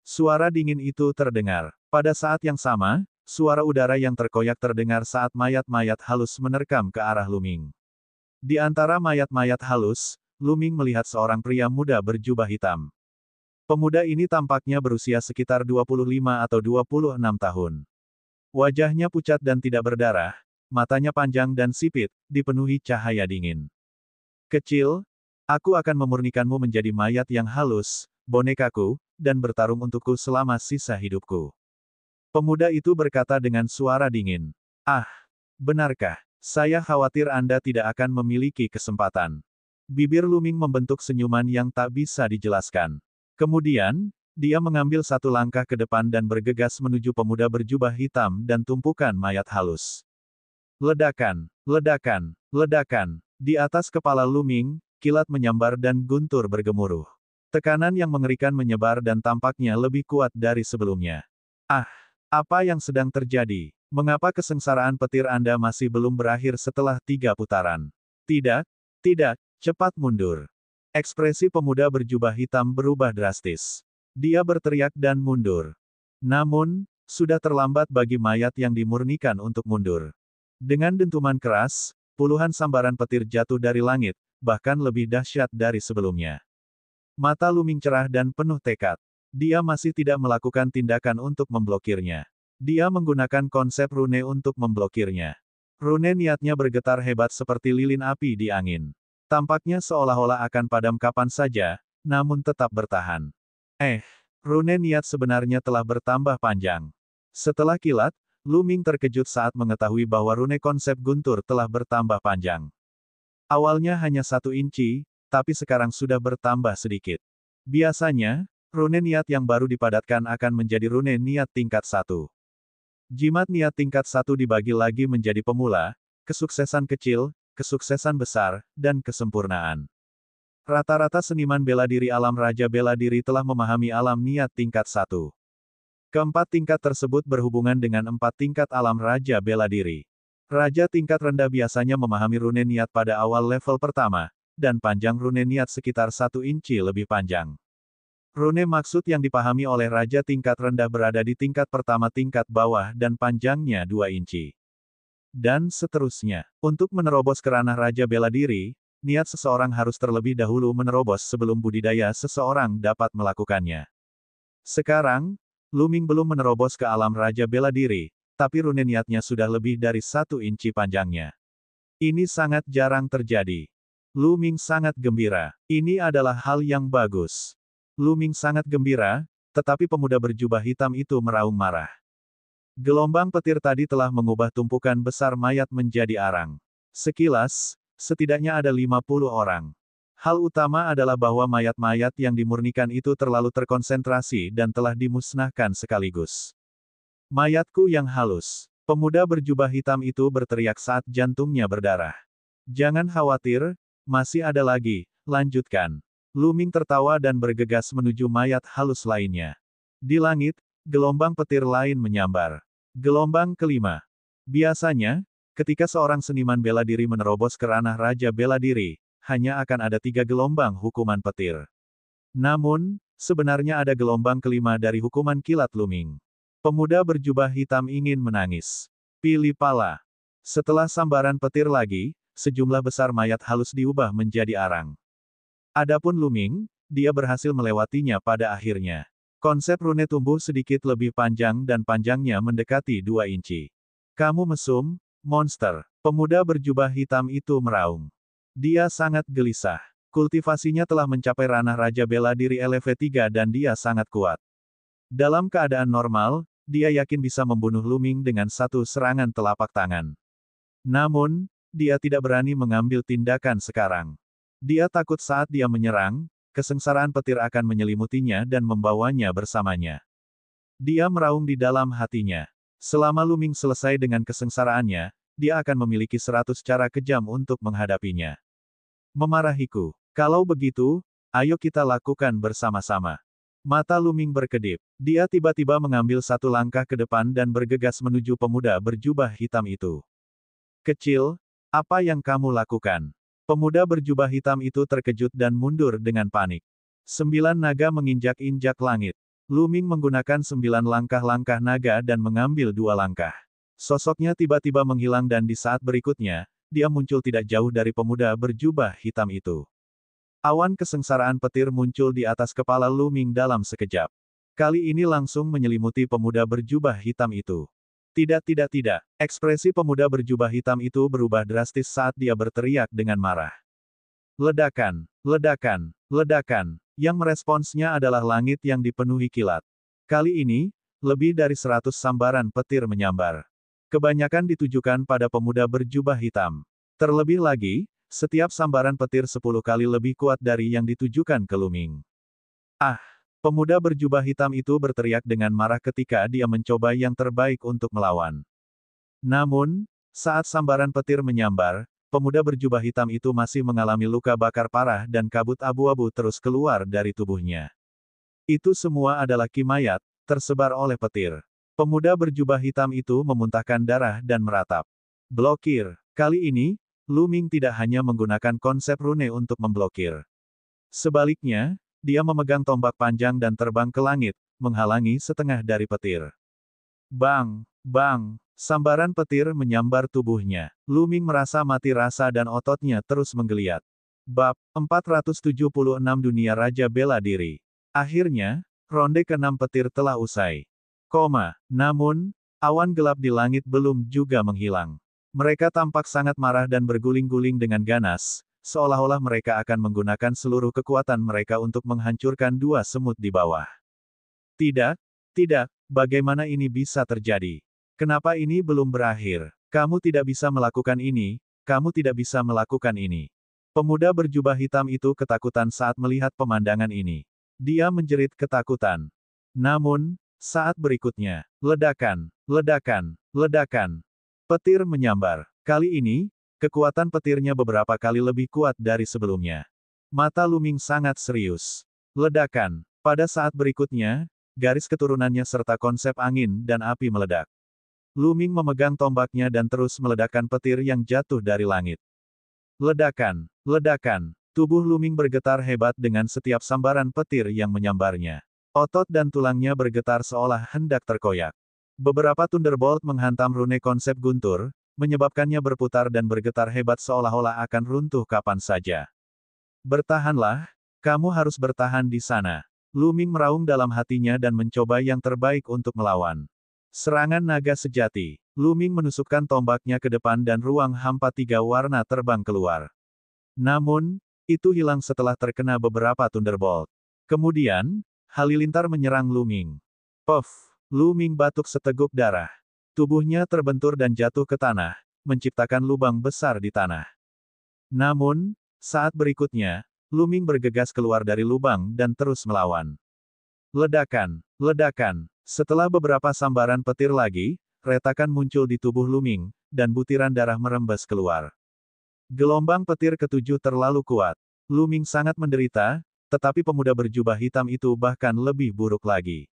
Suara dingin itu terdengar. Pada saat yang sama, suara udara yang terkoyak terdengar saat mayat-mayat halus menerkam ke arah Luming. Di antara mayat-mayat halus, Luming melihat seorang pria muda berjubah hitam. Pemuda ini tampaknya berusia sekitar 25 atau 26 tahun. Wajahnya pucat dan tidak berdarah, matanya panjang dan sipit, dipenuhi cahaya dingin. Kecil, aku akan memurnikanmu menjadi mayat yang halus, bonekaku, dan bertarung untukku selama sisa hidupku. Pemuda itu berkata dengan suara dingin. Ah, benarkah? Saya khawatir Anda tidak akan memiliki kesempatan. Bibir Luming membentuk senyuman yang tak bisa dijelaskan. Kemudian, dia mengambil satu langkah ke depan dan bergegas menuju pemuda berjubah hitam dan tumpukan mayat halus. Ledakan, ledakan, ledakan. Di atas kepala Luming, kilat menyambar dan guntur bergemuruh. Tekanan yang mengerikan menyebar dan tampaknya lebih kuat dari sebelumnya. Ah, apa yang sedang terjadi? Mengapa kesengsaraan petir Anda masih belum berakhir setelah 3 putaran? Tidak, tidak, cepat mundur. Ekspresi pemuda berjubah hitam berubah drastis. Dia berteriak dan mundur. Namun, sudah terlambat bagi mayat yang dimurnikan untuk mundur. Dengan dentuman keras, puluhan sambaran petir jatuh dari langit, bahkan lebih dahsyat dari sebelumnya. Mata Luming cerah dan penuh tekad. Dia masih tidak melakukan tindakan untuk memblokirnya. Dia menggunakan konsep rune untuk memblokirnya. Rune niatnya bergetar hebat seperti lilin api di angin. Tampaknya seolah-olah akan padam kapan saja, namun tetap bertahan. Rune niat sebenarnya telah bertambah panjang. Setelah kilat, Luming terkejut saat mengetahui bahwa rune konsep guntur telah bertambah panjang. Awalnya hanya 1 inci, tapi sekarang sudah bertambah sedikit. Biasanya, rune niat yang baru dipadatkan akan menjadi rune niat tingkat 1. Jimat niat tingkat 1 dibagi lagi menjadi pemula, kesuksesan kecil, kesuksesan besar, dan kesempurnaan. Rata-rata seniman bela diri alam Raja Bela Diri telah memahami alam niat tingkat 1. Keempat tingkat tersebut berhubungan dengan 4 tingkat alam Raja Bela Diri. Raja tingkat rendah biasanya memahami rune niat pada awal level pertama, dan panjang rune niat sekitar 1 inci lebih panjang. Rune maksud yang dipahami oleh Raja tingkat rendah berada di tingkat pertama tingkat bawah dan panjangnya 2 inci. Dan seterusnya. Untuk menerobos ke ranah Raja Bela Diri, niat seseorang harus terlebih dahulu menerobos sebelum budidaya seseorang dapat melakukannya. Sekarang, Luming belum menerobos ke alam Raja Bela Diri, tapi rune niatnya sudah lebih dari 1 inci panjangnya. Ini sangat jarang terjadi. Luming sangat gembira. Ini adalah hal yang bagus. Luming sangat gembira, tetapi pemuda berjubah hitam itu meraung marah. Gelombang petir tadi telah mengubah tumpukan besar mayat menjadi arang. Sekilas, setidaknya ada 50 orang. Hal utama adalah bahwa mayat-mayat yang dimurnikan itu terlalu terkonsentrasi dan telah dimusnahkan sekaligus. Mayatku yang halus. Pemuda berjubah hitam itu berteriak saat jantungnya berdarah. Jangan khawatir, masih ada lagi, lanjutkan. Luming tertawa dan bergegas menuju mayat halus lainnya. Di langit, gelombang petir lain menyambar. Gelombang kelima. Biasanya, ketika seorang seniman bela diri menerobos ke ranah Raja Bela Diri, hanya akan ada 3 gelombang hukuman petir. Namun, sebenarnya ada gelombang kelima dari hukuman kilat Luming. Pemuda berjubah hitam ingin menangis. Pilih pala. Setelah sambaran petir lagi, sejumlah besar mayat halus diubah menjadi arang. Adapun Luming, dia berhasil melewatinya pada akhirnya. Konsep rune tumbuh sedikit lebih panjang dan panjangnya mendekati 2 inci. Kamu mesum, monster. Pemuda berjubah hitam itu meraung. Dia sangat gelisah. Kultivasinya telah mencapai ranah Raja Bela Diri LV3 dan dia sangat kuat. Dalam keadaan normal, dia yakin bisa membunuh Luming dengan 1 serangan telapak tangan. Namun, dia tidak berani mengambil tindakan sekarang. Dia takut saat dia menyerang, kesengsaraan petir akan menyelimutinya dan membawanya bersamanya. Dia meraung di dalam hatinya. Selama Lu Ming selesai dengan kesengsaraannya, dia akan memiliki 100 cara kejam untuk menghadapinya. Memarahiku. Kalau begitu, ayo kita lakukan bersama-sama. Mata Lu Ming berkedip. Dia tiba-tiba mengambil satu langkah ke depan dan bergegas menuju pemuda berjubah hitam itu. Kecil, apa yang kamu lakukan? Pemuda berjubah hitam itu terkejut dan mundur dengan panik. 9 naga menginjak-injak langit. Lu Ming menggunakan 9 langkah-langkah naga dan mengambil 2 langkah. Sosoknya tiba-tiba menghilang dan di saat berikutnya, dia muncul tidak jauh dari pemuda berjubah hitam itu. Awan kesengsaraan petir muncul di atas kepala Lu Ming dalam sekejap. Kali ini langsung menyelimuti pemuda berjubah hitam itu. Tidak. Ekspresi pemuda berjubah hitam itu berubah drastis saat dia berteriak dengan marah. Ledakan, ledakan, ledakan. Yang meresponsnya adalah langit yang dipenuhi kilat. Kali ini, lebih dari 100 sambaran petir menyambar. Kebanyakan ditujukan pada pemuda berjubah hitam. Terlebih lagi, setiap sambaran petir 10 kali lebih kuat dari yang ditujukan ke Lu Ming. Ah! Pemuda berjubah hitam itu berteriak dengan marah ketika dia mencoba yang terbaik untuk melawan. Namun, saat sambaran petir menyambar, pemuda berjubah hitam itu masih mengalami luka bakar parah dan kabut abu-abu terus keluar dari tubuhnya. Itu semua adalah kimayat, tersebar oleh petir. Pemuda berjubah hitam itu memuntahkan darah dan meratap. Blokir. Kali ini, Lu Ming tidak hanya menggunakan konsep rune untuk memblokir. Sebaliknya, dia memegang tombak panjang dan terbang ke langit, menghalangi setengah dari petir. Bang! Bang! Sambaran petir menyambar tubuhnya. Lu Ming merasa mati rasa dan ototnya terus menggeliat. Bab 476 Dunia Raja Bela Diri. Akhirnya, ronde ke-6 petir telah usai. Namun, awan gelap di langit belum juga menghilang. Mereka tampak sangat marah dan berguling-guling dengan ganas, seolah-olah mereka akan menggunakan seluruh kekuatan mereka untuk menghancurkan 2 semut di bawah. Tidak, bagaimana ini bisa terjadi? Kenapa ini belum berakhir? Kamu tidak bisa melakukan ini, kamu tidak bisa melakukan ini. Pemuda berjubah hitam itu ketakutan saat melihat pemandangan ini. Dia menjerit ketakutan. Namun, saat berikutnya, ledakan, ledakan, ledakan. Petir menyambar. Kali ini, kekuatan petirnya beberapa kali lebih kuat dari sebelumnya. Mata Lu Ming sangat serius. Ledakan. Pada saat berikutnya, garis keturunannya serta konsep angin dan api meledak. Lu Ming memegang tombaknya dan terus meledakkan petir yang jatuh dari langit. Ledakan. Ledakan. Tubuh Lu Ming bergetar hebat dengan setiap sambaran petir yang menyambarnya. Otot dan tulangnya bergetar seolah hendak terkoyak. Beberapa Thunderbolt menghantam rune konsep guntur, menyebabkannya berputar dan bergetar hebat seolah-olah akan runtuh kapan saja. Bertahanlah, kamu harus bertahan di sana. Lu Ming meraung dalam hatinya dan mencoba yang terbaik untuk melawan. Serangan naga sejati. Lu Ming menusukkan tombaknya ke depan dan ruang hampa 3 warna terbang keluar. Namun, itu hilang setelah terkena beberapa Thunderbolt. Kemudian, Halilintar menyerang Lu Ming. Puff! Lu Ming batuk seteguk darah. Tubuhnya terbentur dan jatuh ke tanah, menciptakan lubang besar di tanah. Namun, saat berikutnya, Lu Ming bergegas keluar dari lubang dan terus melawan. Ledakan, ledakan. Setelah beberapa sambaran petir lagi, retakan muncul di tubuh Lu Ming, dan butiran darah merembes keluar. Gelombang petir ke-7 terlalu kuat. Lu Ming sangat menderita, tetapi pemuda berjubah hitam itu bahkan lebih buruk lagi.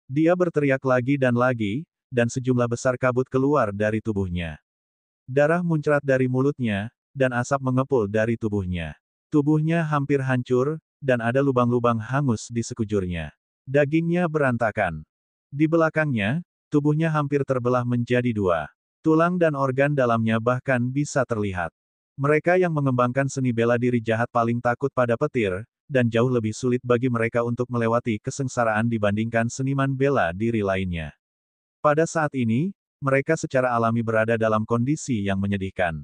Dia berteriak lagi, dan sejumlah besar kabut keluar dari tubuhnya. Darah muncrat dari mulutnya, dan asap mengepul dari tubuhnya. Tubuhnya hampir hancur, dan ada lubang-lubang hangus di sekujurnya. Dagingnya berantakan. Di belakangnya, tubuhnya hampir terbelah menjadi 2. Tulang dan organ dalamnya bahkan bisa terlihat. Mereka yang mengembangkan seni bela diri jahat paling takut pada petir, dan jauh lebih sulit bagi mereka untuk melewati kesengsaraan dibandingkan seniman bela diri lainnya. Pada saat ini, mereka secara alami berada dalam kondisi yang menyedihkan.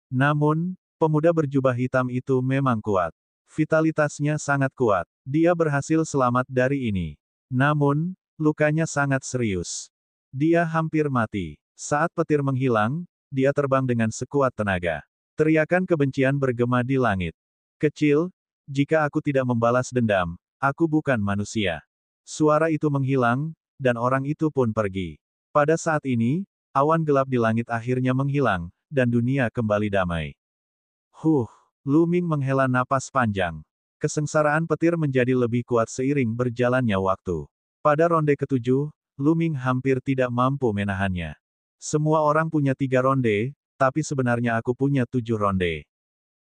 Namun, pemuda berjubah hitam itu memang kuat. Vitalitasnya sangat kuat. Dia berhasil selamat dari ini. Namun, lukanya sangat serius. Dia hampir mati. Saat petir menghilang, dia terbang dengan sekuat tenaga. Teriakan kebencian bergema di langit. Kecil, jika aku tidak membalas dendam, aku bukan manusia. Suara itu menghilang, dan orang itu pun pergi. Pada saat ini, awan gelap di langit akhirnya menghilang, dan dunia kembali damai. Lu Ming menghela napas panjang. Kesengsaraan petir menjadi lebih kuat seiring berjalannya waktu. Pada ronde ketujuh, Lu Ming hampir tidak mampu menahannya. Semua orang punya 3 ronde, tapi sebenarnya aku punya 7 ronde.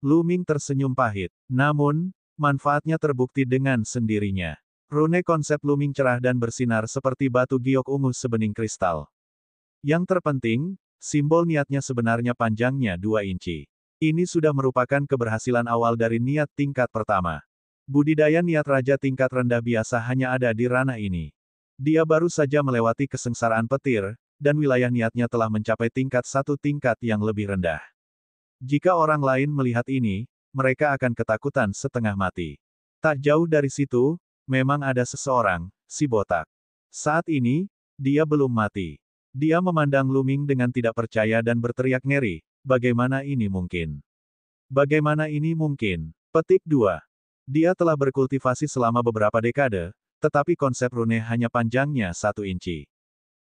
Lu Ming tersenyum pahit. Namun, manfaatnya terbukti dengan sendirinya. Rune konsep Lu Ming cerah dan bersinar seperti batu giok ungu sebening kristal. Yang terpenting, simbol niatnya sebenarnya panjangnya 2 inci. Ini sudah merupakan keberhasilan awal dari niat tingkat pertama. Budidaya niat raja tingkat rendah biasa hanya ada di ranah ini. Dia baru saja melewati kesengsaraan petir, dan wilayah niatnya telah mencapai tingkat 1 tingkat yang lebih rendah. Jika orang lain melihat ini, mereka akan ketakutan setengah mati. Tak jauh dari situ, memang ada seseorang, si botak. Saat ini, dia belum mati. Dia memandang Lu Ming dengan tidak percaya dan berteriak ngeri. Bagaimana ini mungkin? Bagaimana ini mungkin? Petik 2. Dia telah berkultivasi selama beberapa dekade, tetapi konsep rune hanya panjangnya 1 inci.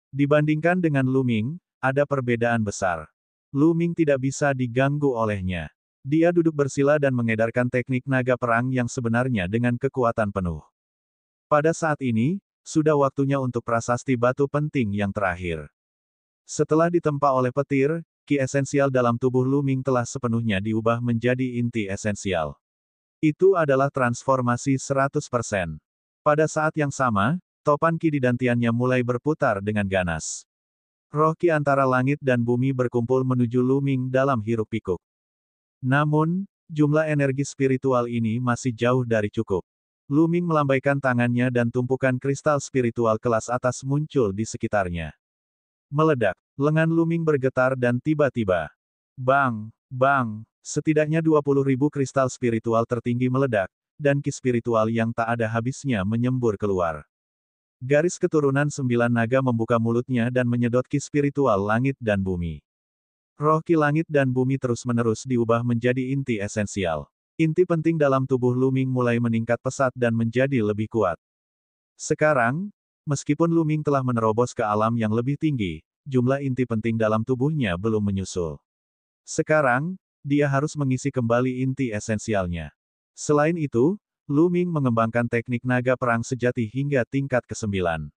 Dibandingkan dengan Lu Ming, ada perbedaan besar. Lu Ming tidak bisa diganggu olehnya. Dia duduk bersila dan mengedarkan teknik naga perang yang sebenarnya dengan kekuatan penuh. Pada saat ini, sudah waktunya untuk prasasti batu penting yang terakhir. Setelah ditempa oleh petir, ki esensial dalam tubuh Lu Ming telah sepenuhnya diubah menjadi inti esensial. Itu adalah transformasi 100%. Pada saat yang sama, topan ki di dantiannya mulai berputar dengan ganas. Roh ki antara langit dan bumi berkumpul menuju Lu Ming dalam hiruk-pikuk. Namun, jumlah energi spiritual ini masih jauh dari cukup. Lu Ming melambaikan tangannya dan tumpukan kristal spiritual kelas atas muncul di sekitarnya. Meledak, lengan Lu Ming bergetar dan tiba-tiba. Bang, bang, setidaknya 20.000 kristal spiritual tertinggi meledak, dan ki spiritual yang tak ada habisnya menyembur keluar. Garis keturunan 9 naga membuka mulutnya dan menyedot ki spiritual langit dan bumi. Roh ki langit dan bumi terus-menerus diubah menjadi inti esensial. Inti penting dalam tubuh Lu Ming mulai meningkat pesat dan menjadi lebih kuat. Sekarang, meskipun Lu Ming telah menerobos ke alam yang lebih tinggi, jumlah inti penting dalam tubuhnya belum menyusul. Sekarang, dia harus mengisi kembali inti esensialnya. Selain itu, Lu Ming mengembangkan teknik naga perang sejati hingga tingkat ke-9.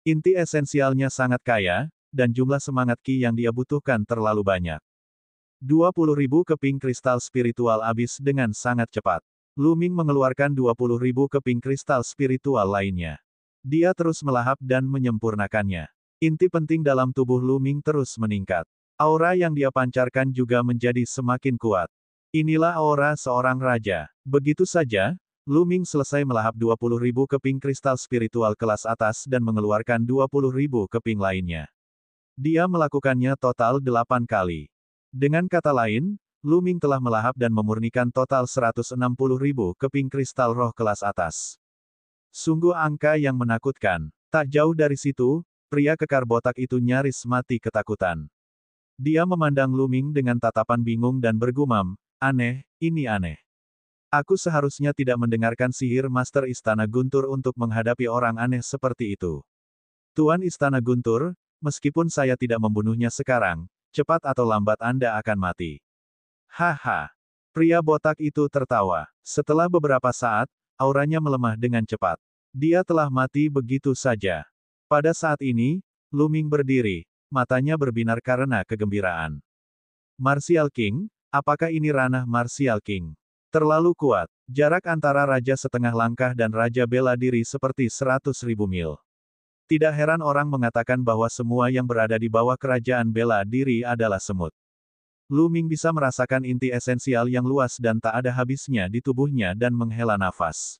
Inti esensialnya sangat kaya, dan jumlah semangat ki yang dia butuhkan terlalu banyak. 20.000 keping kristal spiritual habis dengan sangat cepat. Lu Ming mengeluarkan 20.000 keping kristal spiritual lainnya. Dia terus melahap dan menyempurnakannya. Inti penting dalam tubuh Lu Ming terus meningkat. Aura yang dia pancarkan juga menjadi semakin kuat. Inilah aura seorang raja. Begitu saja, Lu Ming selesai melahap 20.000 keping kristal spiritual kelas atas dan mengeluarkan 20.000 keping lainnya. Dia melakukannya total 8 kali. Dengan kata lain, Lu Ming telah melahap dan memurnikan total 160.000 keping kristal roh kelas atas. Sungguh angka yang menakutkan. Tak jauh dari situ, pria kekar botak itu nyaris mati ketakutan. Dia memandang Lu Ming dengan tatapan bingung dan bergumam, "Aneh, ini aneh. Aku seharusnya tidak mendengarkan sihir Master Istana Guntur untuk menghadapi orang aneh seperti itu. Tuan Istana Guntur, meskipun saya tidak membunuhnya sekarang, cepat atau lambat Anda akan mati." Haha. Pria botak itu tertawa. Setelah beberapa saat, auranya melemah dengan cepat. Dia telah mati begitu saja. Pada saat ini, Lu Ming berdiri, matanya berbinar karena kegembiraan. Martial King, apakah ini ranah Martial King? Terlalu kuat. Jarak antara Raja Setengah Langkah dan Raja Bela Diri seperti 100.000 mil. Tidak heran orang mengatakan bahwa semua yang berada di bawah kerajaan bela diri adalah semut. Lu Ming bisa merasakan inti esensial yang luas dan tak ada habisnya di tubuhnya dan menghela nafas.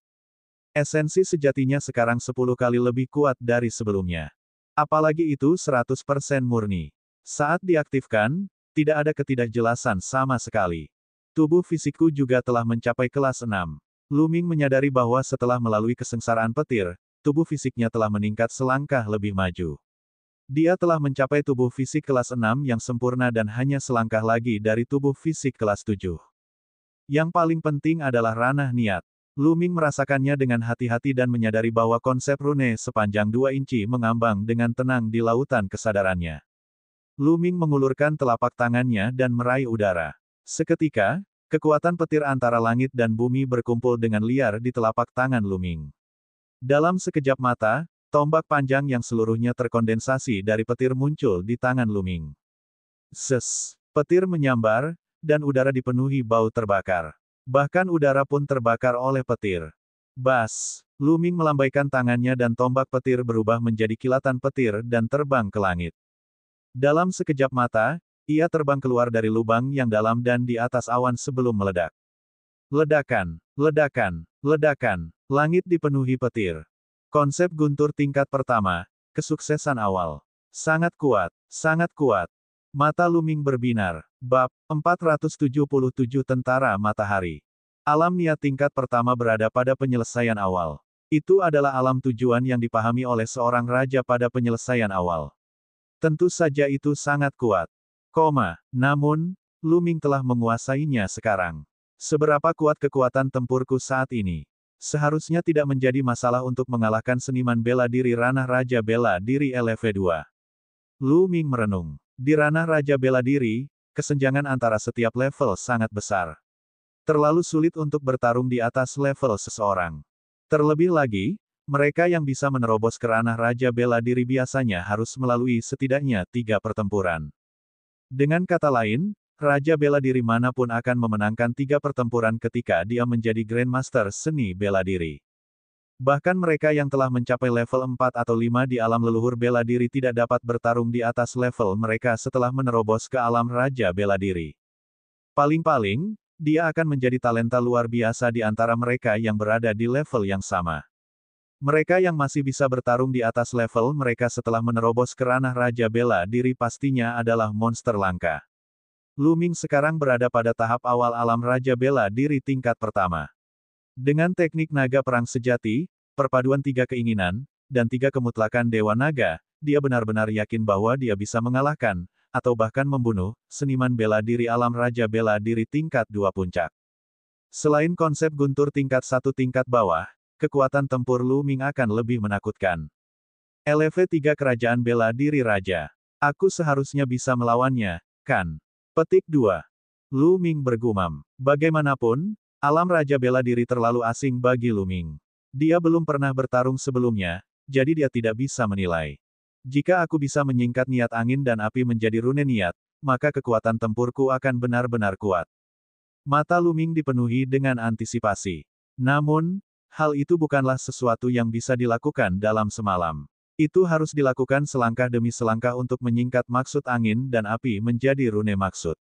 Esensi sejatinya sekarang 10 kali lebih kuat dari sebelumnya. Apalagi itu 100% murni. Saat diaktifkan, tidak ada ketidakjelasan sama sekali. Tubuh fisikku juga telah mencapai kelas 6. Lu Ming menyadari bahwa setelah melalui kesengsaraan petir, tubuh fisiknya telah meningkat selangkah lebih maju. Dia telah mencapai tubuh fisik kelas 6 yang sempurna dan hanya selangkah lagi dari tubuh fisik kelas 7. Yang paling penting adalah ranah niat. Lu Ming merasakannya dengan hati-hati dan menyadari bahwa konsep rune sepanjang 2 inci mengambang dengan tenang di lautan kesadarannya. Lu Ming mengulurkan telapak tangannya dan meraih udara. Seketika, kekuatan petir antara langit dan bumi berkumpul dengan liar di telapak tangan Lu Ming. Dalam sekejap mata, tombak panjang yang seluruhnya terkondensasi dari petir muncul di tangan Lu Ming. Zes! Petir menyambar, dan udara dipenuhi bau terbakar. Bahkan udara pun terbakar oleh petir. Bas! Lu Ming melambaikan tangannya dan tombak petir berubah menjadi kilatan petir dan terbang ke langit. Dalam sekejap mata, ia terbang keluar dari lubang yang dalam dan di atas awan sebelum meledak. Ledakan, ledakan, ledakan, langit dipenuhi petir. Konsep guntur tingkat pertama, kesuksesan awal. Sangat kuat, sangat kuat. Mata Lu Ming berbinar. Bab 477 Tentara Matahari. Alam niat tingkat pertama berada pada penyelesaian awal. Itu adalah alam tujuan yang dipahami oleh seorang raja pada penyelesaian awal. Tentu saja itu sangat kuat. Namun, Lu Ming telah menguasainya sekarang. Seberapa kuat kekuatan tempurku saat ini? Seharusnya tidak menjadi masalah untuk mengalahkan seniman bela diri ranah Raja Bela Diri LV2. Lu Ming merenung. Di ranah Raja Bela Diri, kesenjangan antara setiap level sangat besar. Terlalu sulit untuk bertarung di atas level seseorang. Terlebih lagi, mereka yang bisa menerobos ke ranah Raja Bela Diri biasanya harus melalui setidaknya 3 pertempuran. Dengan kata lain, Raja Bela Diri manapun akan memenangkan 3 pertempuran ketika dia menjadi Grandmaster Seni Bela Diri. Bahkan mereka yang telah mencapai level 4 atau 5 di alam leluhur bela diri tidak dapat bertarung di atas level mereka setelah menerobos ke alam Raja Bela Diri. Paling-paling, dia akan menjadi talenta luar biasa di antara mereka yang berada di level yang sama. Mereka yang masih bisa bertarung di atas level mereka setelah menerobos ke ranah Raja Bela Diri pastinya adalah monster langka. Lu Ming sekarang berada pada tahap awal alam Raja Bela Diri tingkat pertama. Dengan teknik naga perang sejati, perpaduan 3 keinginan, dan 3 kemutlakan Dewa Naga, dia benar-benar yakin bahwa dia bisa mengalahkan, atau bahkan membunuh, seniman bela diri alam Raja Bela Diri tingkat 2 puncak. Selain konsep guntur tingkat 1 tingkat bawah, kekuatan tempur Lu Ming akan lebih menakutkan. LV3 Kerajaan Bela Diri Raja. Aku seharusnya bisa melawannya, kan? Petik 2. Lu Ming bergumam. Bagaimanapun, alam Raja Bela Diri terlalu asing bagi Lu Ming. Dia belum pernah bertarung sebelumnya, jadi dia tidak bisa menilai. Jika aku bisa menyingkat niat angin dan api menjadi rune niat, maka kekuatan tempurku akan benar-benar kuat. Mata Lu Ming dipenuhi dengan antisipasi. Namun, hal itu bukanlah sesuatu yang bisa dilakukan dalam semalam. Itu harus dilakukan selangkah demi selangkah untuk menyingkat maksud angin dan api menjadi rune maksud.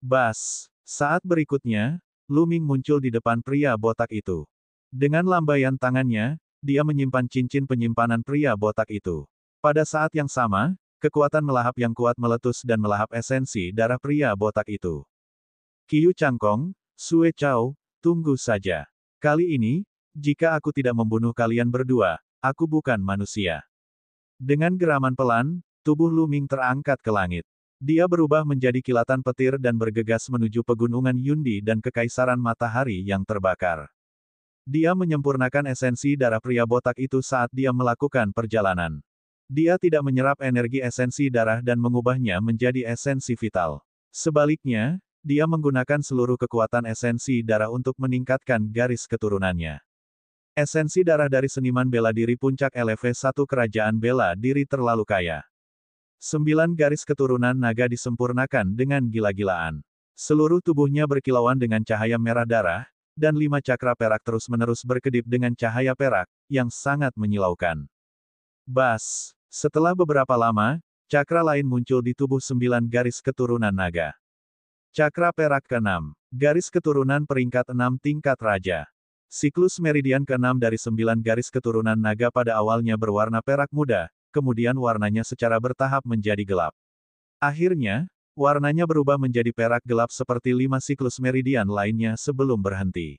Bas! Saat berikutnya, Lu Ming muncul di depan pria botak itu. Dengan lambaian tangannya, dia menyimpan cincin penyimpanan pria botak itu. Pada saat yang sama, kekuatan melahap yang kuat meletus dan melahap esensi darah pria botak itu. Qiu Changkong, Sue Chao, tunggu saja. Kali ini, jika aku tidak membunuh kalian berdua, aku bukan manusia. Dengan geraman pelan, tubuh Lu Ming terangkat ke langit. Dia berubah menjadi kilatan petir dan bergegas menuju pegunungan Yundi dan kekaisaran matahari yang terbakar. Dia menyempurnakan esensi darah pria botak itu saat dia melakukan perjalanan. Dia tidak menyerap energi esensi darah dan mengubahnya menjadi esensi vital. Sebaliknya, dia menggunakan seluruh kekuatan esensi darah untuk meningkatkan garis keturunannya. Esensi darah dari seniman bela diri puncak LV1 Kerajaan Bela Diri terlalu kaya. 9 garis keturunan naga disempurnakan dengan gila-gilaan. Seluruh tubuhnya berkilauan dengan cahaya merah darah, dan 5 cakra perak terus-menerus berkedip dengan cahaya perak, yang sangat menyilaukan. Bas! Setelah beberapa lama, cakra lain muncul di tubuh 9 garis keturunan naga. Cakra perak ke-6. Garis keturunan peringkat 6 tingkat raja. Siklus meridian ke-6 dari 9 garis keturunan naga pada awalnya berwarna perak muda, kemudian warnanya secara bertahap menjadi gelap. Akhirnya, warnanya berubah menjadi perak gelap seperti 5 siklus meridian lainnya sebelum berhenti.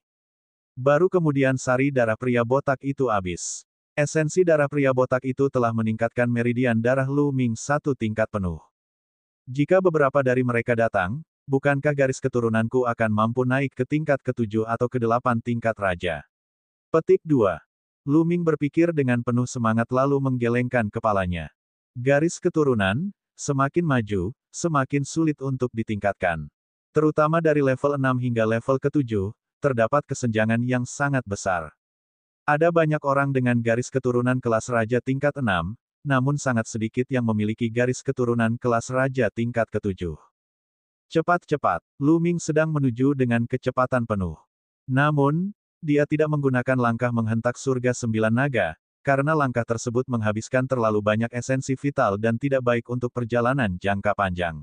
Baru kemudian sari darah pria botak itu habis. Esensi darah pria botak itu telah meningkatkan meridian darah Lu Ming 1 tingkat penuh. Jika beberapa dari mereka datang, bukankah garis keturunanku akan mampu naik ke tingkat ke-7 atau ke-8 tingkat raja? Petik 2. Lu Ming berpikir dengan penuh semangat lalu menggelengkan kepalanya. Garis keturunan, semakin maju, semakin sulit untuk ditingkatkan. Terutama dari level 6 hingga level ke-7, terdapat kesenjangan yang sangat besar. Ada banyak orang dengan garis keturunan kelas raja tingkat 6, namun sangat sedikit yang memiliki garis keturunan kelas raja tingkat ke-7. Cepat-cepat, Lu Ming sedang menuju dengan kecepatan penuh. Namun, dia tidak menggunakan langkah menghentak surga 9 naga, karena langkah tersebut menghabiskan terlalu banyak esensi vital dan tidak baik untuk perjalanan jangka panjang.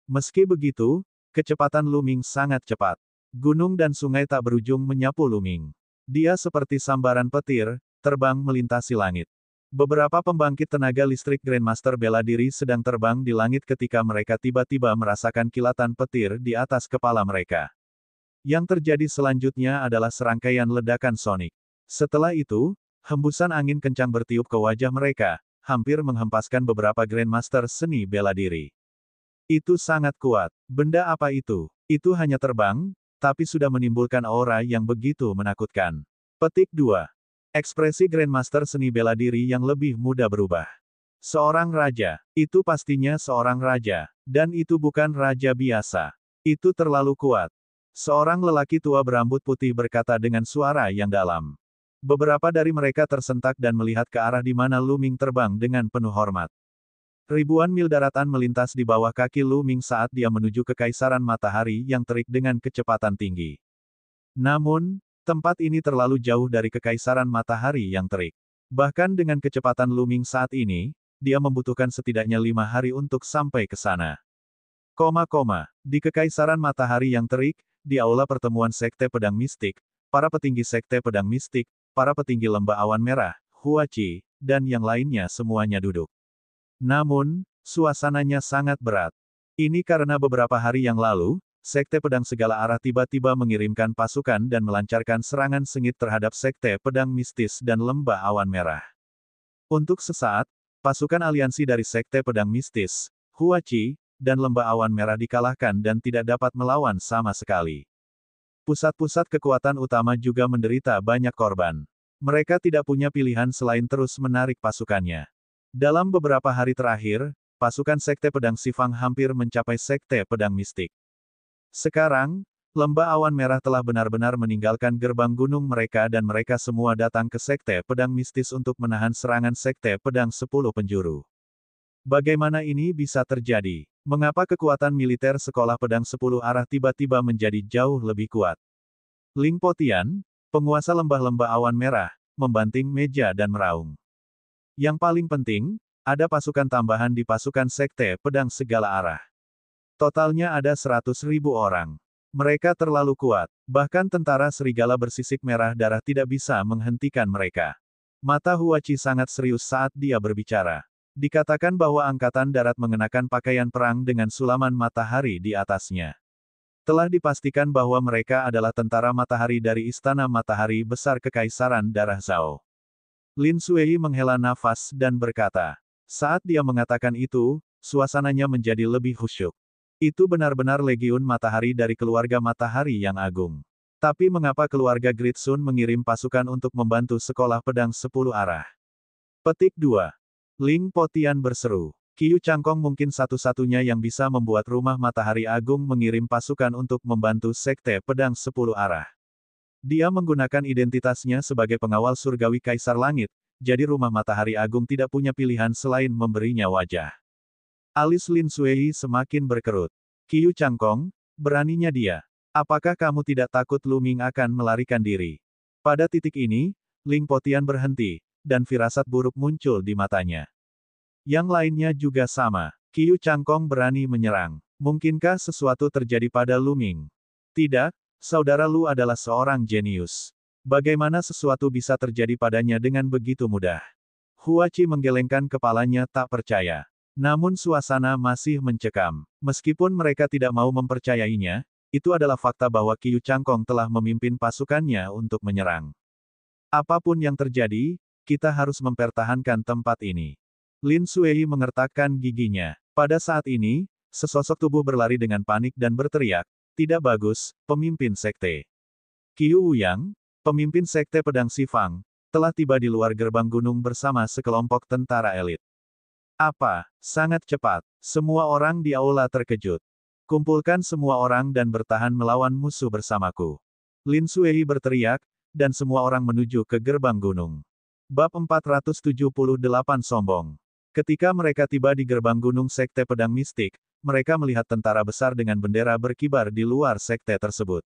Meski begitu, kecepatan Lu Ming sangat cepat. Gunung dan sungai tak berujung menyapu Lu Ming. Dia seperti sambaran petir, terbang melintasi langit. Beberapa pembangkit tenaga listrik Grandmaster bela diri sedang terbang di langit ketika mereka tiba-tiba merasakan kilatan petir di atas kepala mereka. Yang terjadi selanjutnya adalah serangkaian ledakan sonik. Setelah itu, hembusan angin kencang bertiup ke wajah mereka, hampir menghempaskan beberapa Grandmaster seni bela diri. Itu sangat kuat. Benda apa itu? Itu hanya terbang, tapi sudah menimbulkan aura yang begitu menakutkan. Petik 2. Ekspresi Grandmaster seni bela diri yang lebih mudah berubah. Seorang raja. Itu pastinya seorang raja. Dan itu bukan raja biasa. Itu terlalu kuat. Seorang lelaki tua berambut putih berkata dengan suara yang dalam. Beberapa dari mereka tersentak dan melihat ke arah di mana Lu Ming terbang dengan penuh hormat. Ribuan mil daratan melintas di bawah kaki Lu Ming saat dia menuju ke Kaisaran Matahari yang terik dengan kecepatan tinggi. Namun, tempat ini terlalu jauh dari Kekaisaran Matahari yang terik. Bahkan dengan kecepatan Lu Ming saat ini, dia membutuhkan setidaknya 5 hari untuk sampai ke sana. Di Kekaisaran Matahari yang terik, di aula pertemuan Sekte Pedang Mistik, para petinggi Sekte Pedang Mistik, para petinggi Lembah Awan Merah, Hua Qi, dan yang lainnya semuanya duduk. Namun, suasananya sangat berat. Ini karena beberapa hari yang lalu, Sekte Pedang segala arah tiba-tiba mengirimkan pasukan dan melancarkan serangan sengit terhadap Sekte Pedang Mistis dan Lembah Awan Merah. Untuk sesaat, pasukan aliansi dari Sekte Pedang Mistis, Hua Qi, dan Lembah Awan Merah dikalahkan dan tidak dapat melawan sama sekali. Pusat-pusat kekuatan utama juga menderita banyak korban. Mereka tidak punya pilihan selain terus menarik pasukannya. Dalam beberapa hari terakhir, pasukan Sekte Pedang Sifang hampir mencapai Sekte Pedang Mistik. Sekarang, Lembah Awan Merah telah benar-benar meninggalkan gerbang gunung mereka dan mereka semua datang ke Sekte Pedang Mistis untuk menahan serangan Sekte Pedang 10 Penjuru. Bagaimana ini bisa terjadi? Mengapa kekuatan militer Sekolah Pedang 10 Arah tiba-tiba menjadi jauh lebih kuat? Ling Potian, penguasa lembah-lembah Awan Merah, membanting meja dan meraung. Yang paling penting, ada pasukan tambahan di pasukan Sekte Pedang segala arah. Totalnya ada 100.000 orang. Mereka terlalu kuat. Bahkan tentara serigala bersisik merah darah tidak bisa menghentikan mereka. Mata Hua Qi sangat serius saat dia berbicara. Dikatakan bahwa Angkatan Darat mengenakan pakaian perang dengan sulaman matahari di atasnya. Telah dipastikan bahwa mereka adalah tentara matahari dari Istana Matahari Besar Kekaisaran Darah Zhao. Lin Suei menghela nafas dan berkata. Saat dia mengatakan itu, suasananya menjadi lebih khusyuk. Itu benar-benar legiun matahari dari keluarga matahari yang agung. Tapi mengapa keluarga Great Sun mengirim pasukan untuk membantu Sekolah Pedang 10 Arah? Petik 2. Ling Potian berseru. Qiu Changkong mungkin satu-satunya yang bisa membuat Rumah Matahari Agung mengirim pasukan untuk membantu Sekte Pedang 10 Arah. Dia menggunakan identitasnya sebagai pengawal surgawi Kaisar Langit, jadi Rumah Matahari Agung tidak punya pilihan selain memberinya wajah. Alis Lin Suei semakin berkerut. Qiu Changkong, beraninya dia. Apakah kamu tidak takut Lu Ming akan melarikan diri? Pada titik ini, Ling Potian berhenti, dan firasat buruk muncul di matanya. Yang lainnya juga sama. Qiu Changkong berani menyerang. Mungkinkah sesuatu terjadi pada Lu Ming? Tidak, saudara Lu adalah seorang jenius. Bagaimana sesuatu bisa terjadi padanya dengan begitu mudah? Hua Qi menggelengkan kepalanya tak percaya. Namun suasana masih mencekam. Meskipun mereka tidak mau mempercayainya, itu adalah fakta bahwa Qiu Changkong telah memimpin pasukannya untuk menyerang. Apapun yang terjadi, Kita harus mempertahankan tempat ini. Lin Suei mengertakkan giginya. Pada saat ini, sesosok tubuh berlari dengan panik dan berteriak, "Tidak bagus, pemimpin sekte." Qiu Wuyang, pemimpin sekte pedang Sifang, telah tiba di luar gerbang gunung bersama sekelompok tentara elit. Apa? Sangat cepat. Semua orang di aula terkejut. Kumpulkan semua orang dan bertahan melawan musuh bersamaku. Lin Suei berteriak, dan semua orang menuju ke gerbang gunung. Bab 478 Sombong. Ketika mereka tiba di gerbang gunung sekte pedang mistik, mereka melihat tentara besar dengan bendera berkibar di luar sekte tersebut.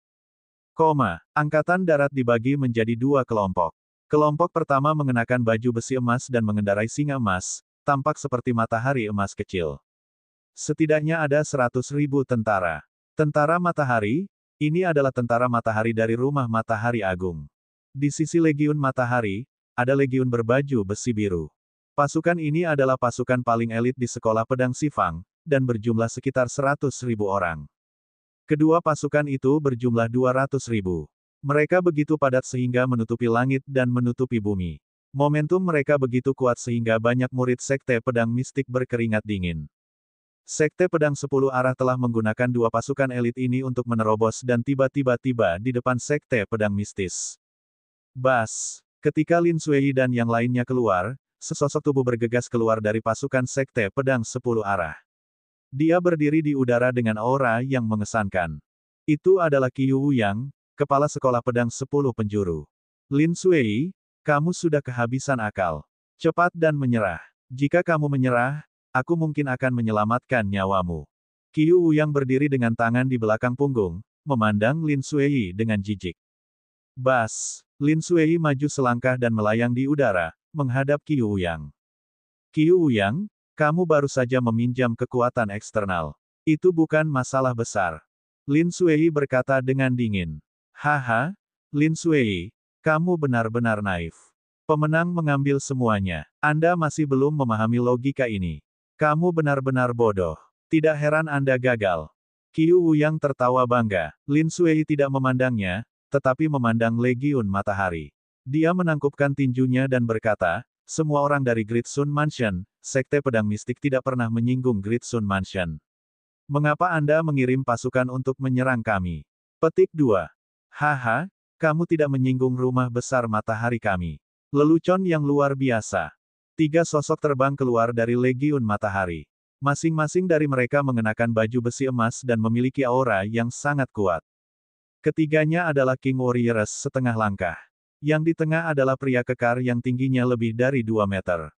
Angkatan darat dibagi menjadi dua kelompok. Kelompok pertama mengenakan baju besi emas dan mengendarai singa emas, tampak seperti matahari emas kecil. Setidaknya ada 100.000 tentara. Tentara Matahari, ini adalah tentara matahari dari rumah Matahari Agung. Di sisi Legiun Matahari, ada Legiun berbaju besi biru. Pasukan ini adalah pasukan paling elit di sekolah pedang Sifang, dan berjumlah sekitar 100.000 orang. Kedua pasukan itu berjumlah 200.000. Mereka begitu padat sehingga menutupi langit dan menutupi bumi. Momentum mereka begitu kuat sehingga banyak murid sekte pedang mistik berkeringat dingin. Sekte pedang 10 arah telah menggunakan dua pasukan elit ini untuk menerobos dan tiba-tiba tiba di depan sekte pedang mistis. Bas! Ketika Lin Suei dan yang lainnya keluar, sesosok tubuh bergegas keluar dari pasukan sekte pedang 10 arah. Dia berdiri di udara dengan aura yang mengesankan. Itu adalah Qiu Wuyang, kepala sekolah pedang 10 penjuru. Lin Suei, kamu sudah kehabisan akal. Cepat dan menyerah. Jika kamu menyerah, aku mungkin akan menyelamatkan nyawamu. Qiu Wuyang berdiri dengan tangan di belakang punggung, memandang Lin Suei dengan jijik. Bas! Lin Suei maju selangkah dan melayang di udara, menghadap Qiu Wuyang. Qiu Wuyang, kamu baru saja meminjam kekuatan eksternal. Itu bukan masalah besar. Lin Suei berkata dengan dingin. Haha, Lin Suei, kamu benar-benar naif. Pemenang mengambil semuanya. Anda masih belum memahami logika ini. Kamu benar-benar bodoh. Tidak heran Anda gagal. Qiu Wuyang tertawa bangga. Lin Suei tidak memandangnya, tetapi memandang Legiun Matahari. Dia menangkupkan tinjunya dan berkata, semua orang dari Great Sun Mansion, sekte pedang mistik tidak pernah menyinggung Great Sun Mansion. Mengapa Anda mengirim pasukan untuk menyerang kami? Petik 2. Haha, kamu tidak menyinggung rumah besar matahari kami. Lelucon yang luar biasa. 3 sosok terbang keluar dari Legiun Matahari. Masing-masing dari mereka mengenakan baju besi emas dan memiliki aura yang sangat kuat. Ketiganya adalah King Warriors setengah langkah. Yang di tengah adalah pria kekar yang tingginya lebih dari 2 meter.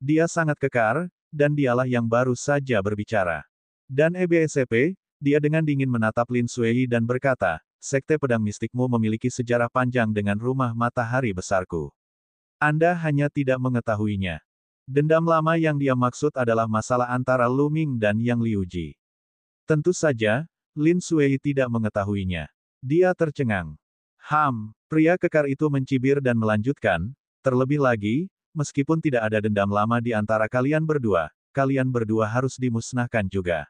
Dia sangat kekar, dan dialah yang baru saja berbicara. Dan EBSCP, dia dengan dingin menatap Lin Suei dan berkata, sekte pedang mistikmu memiliki sejarah panjang dengan rumah matahari besarku. Anda hanya tidak mengetahuinya. Dendam lama yang dia maksud adalah masalah antara Lu Ming dan Yang Liuji. Tentu saja, Lin Suei tidak mengetahuinya. Dia tercengang. Pria kekar itu mencibir dan melanjutkan, terlebih lagi, meskipun tidak ada dendam lama di antara kalian berdua harus dimusnahkan juga.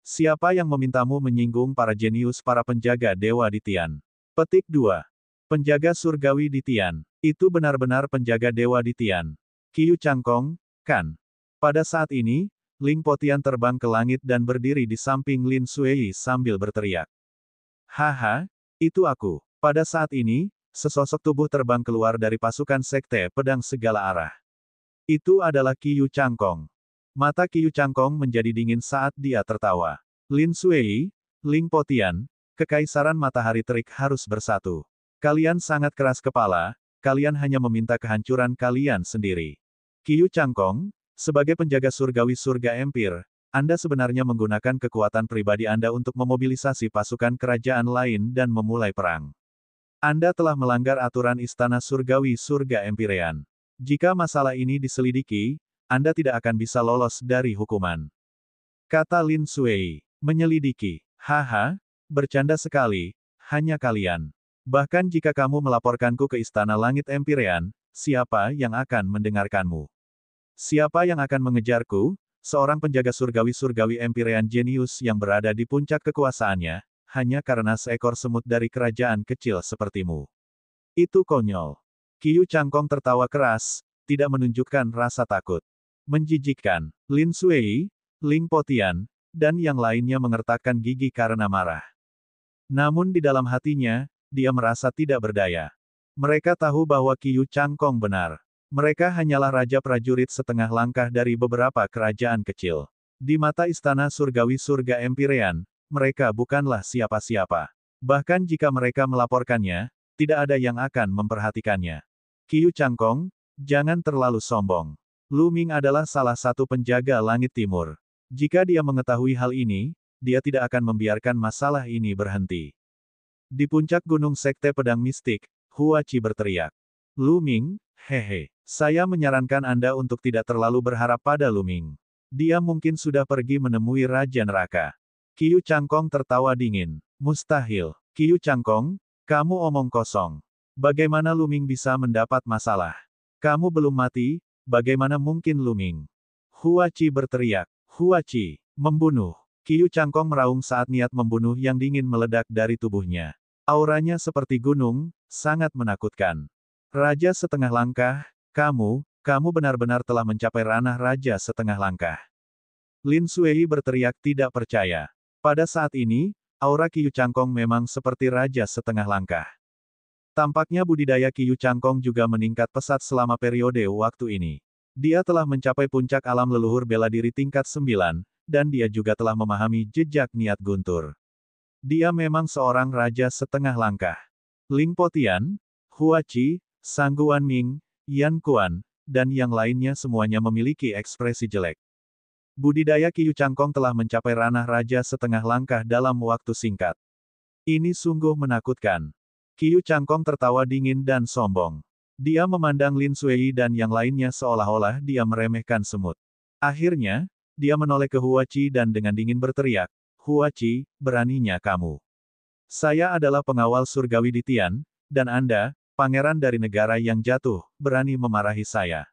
Siapa yang memintamu menyinggung para jenius para penjaga dewa di Tian? Petik 2. Penjaga surgawi di Tian. Itu benar-benar penjaga dewa di Tian. Qiu Changkong, kan? Pada saat ini, Ling Potian terbang ke langit dan berdiri di samping Lin Suei sambil berteriak. Haha, itu aku. Pada saat ini, sesosok tubuh terbang keluar dari pasukan sekte pedang segala arah. Itu adalah Qiu Changkong. Mata Qiu Changkong menjadi dingin saat dia tertawa. Lin Suei, Ling Potian, Kekaisaran Matahari Terik harus bersatu. Kalian sangat keras kepala, kalian hanya meminta kehancuran kalian sendiri. Qiu Changkong, sebagai penjaga surgawi surga Empire, Anda sebenarnya menggunakan kekuatan pribadi Anda untuk memobilisasi pasukan kerajaan lain dan memulai perang. Anda telah melanggar aturan Istana Surgawi Surga Empirean. Jika masalah ini diselidiki, Anda tidak akan bisa lolos dari hukuman. Kata Lin Suei. Menyelidiki. Haha, bercanda sekali, hanya kalian. Bahkan jika kamu melaporkanku ke Istana Langit Empirean, siapa yang akan mendengarkanmu? Siapa yang akan mengejarku? Seorang penjaga surgawi-surgawi Empirean jenius yang berada di puncak kekuasaannya, hanya karena seekor semut dari kerajaan kecil sepertimu. Itu konyol. Qiu Changkong tertawa keras, tidak menunjukkan rasa takut. Menjijikkan. Lin Sui, Ling Potian, dan yang lainnya mengertakkan gigi karena marah. Namun di dalam hatinya, dia merasa tidak berdaya. Mereka tahu bahwa Qiu Changkong benar. Mereka hanyalah raja prajurit setengah langkah dari beberapa kerajaan kecil. Di mata istana surgawi surga Empyrean, mereka bukanlah siapa-siapa. Bahkan jika mereka melaporkannya, tidak ada yang akan memperhatikannya. Qiu Changkong, jangan terlalu sombong. Lu Ming adalah salah satu penjaga langit timur. Jika dia mengetahui hal ini, dia tidak akan membiarkan masalah ini berhenti. Di puncak gunung sekte pedang mistik, Hua Qi berteriak. Lu Ming, hehe. Saya menyarankan Anda untuk tidak terlalu berharap pada Lu Ming. Dia mungkin sudah pergi menemui Raja Neraka. Qiu Changkong tertawa dingin. Mustahil. Qiu Changkong, kamu omong kosong. Bagaimana Lu Ming bisa mendapat masalah? Kamu belum mati, bagaimana mungkin Lu Ming? Hua Qi berteriak. Hua Qi, membunuh. Qiu Changkong meraung saat niat membunuh yang dingin meledak dari tubuhnya. Auranya seperti gunung, sangat menakutkan. Raja setengah langkah, kamu benar-benar telah mencapai ranah raja setengah langkah. Lin Sui berteriak tidak percaya. Pada saat ini, aura Qiu Changkong memang seperti raja setengah langkah. Tampaknya budidaya Qiu Changkong juga meningkat pesat selama periode waktu ini. Dia telah mencapai puncak alam leluhur bela diri tingkat 9, dan dia juga telah memahami jejak niat guntur. Dia memang seorang raja setengah langkah. Ling Potian, Hua Qi, Sang Guan Ming, Yan Kuan, dan yang lainnya semuanya memiliki ekspresi jelek. Budidaya Qiu Changkong telah mencapai ranah raja setengah langkah dalam waktu singkat. Ini sungguh menakutkan. Qiu Changkong tertawa dingin dan sombong. Dia memandang Lin Sui dan yang lainnya seolah-olah dia meremehkan semut. Akhirnya, dia menoleh ke Hua Qi dan dengan dingin berteriak, Hua Qi, beraninya kamu. Saya adalah pengawal surgawi di Tian, dan Anda, pangeran dari negara yang jatuh, berani memarahi saya.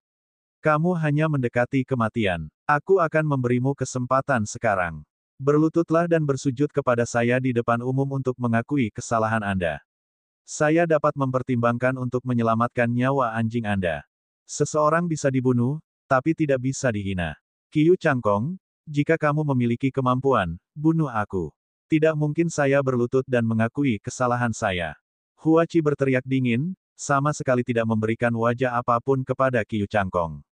Kamu hanya mendekati kematian. Aku akan memberimu kesempatan sekarang. Berlututlah dan bersujud kepada saya di depan umum untuk mengakui kesalahan Anda. Saya dapat mempertimbangkan untuk menyelamatkan nyawa anjing Anda. Seseorang bisa dibunuh, tapi tidak bisa dihina. Qiu Changkong, jika kamu memiliki kemampuan, bunuh aku. Tidak mungkin saya berlutut dan mengakui kesalahan saya. Hua Qi berteriak dingin, sama sekali tidak memberikan wajah apapun kepada Qiu Changkong.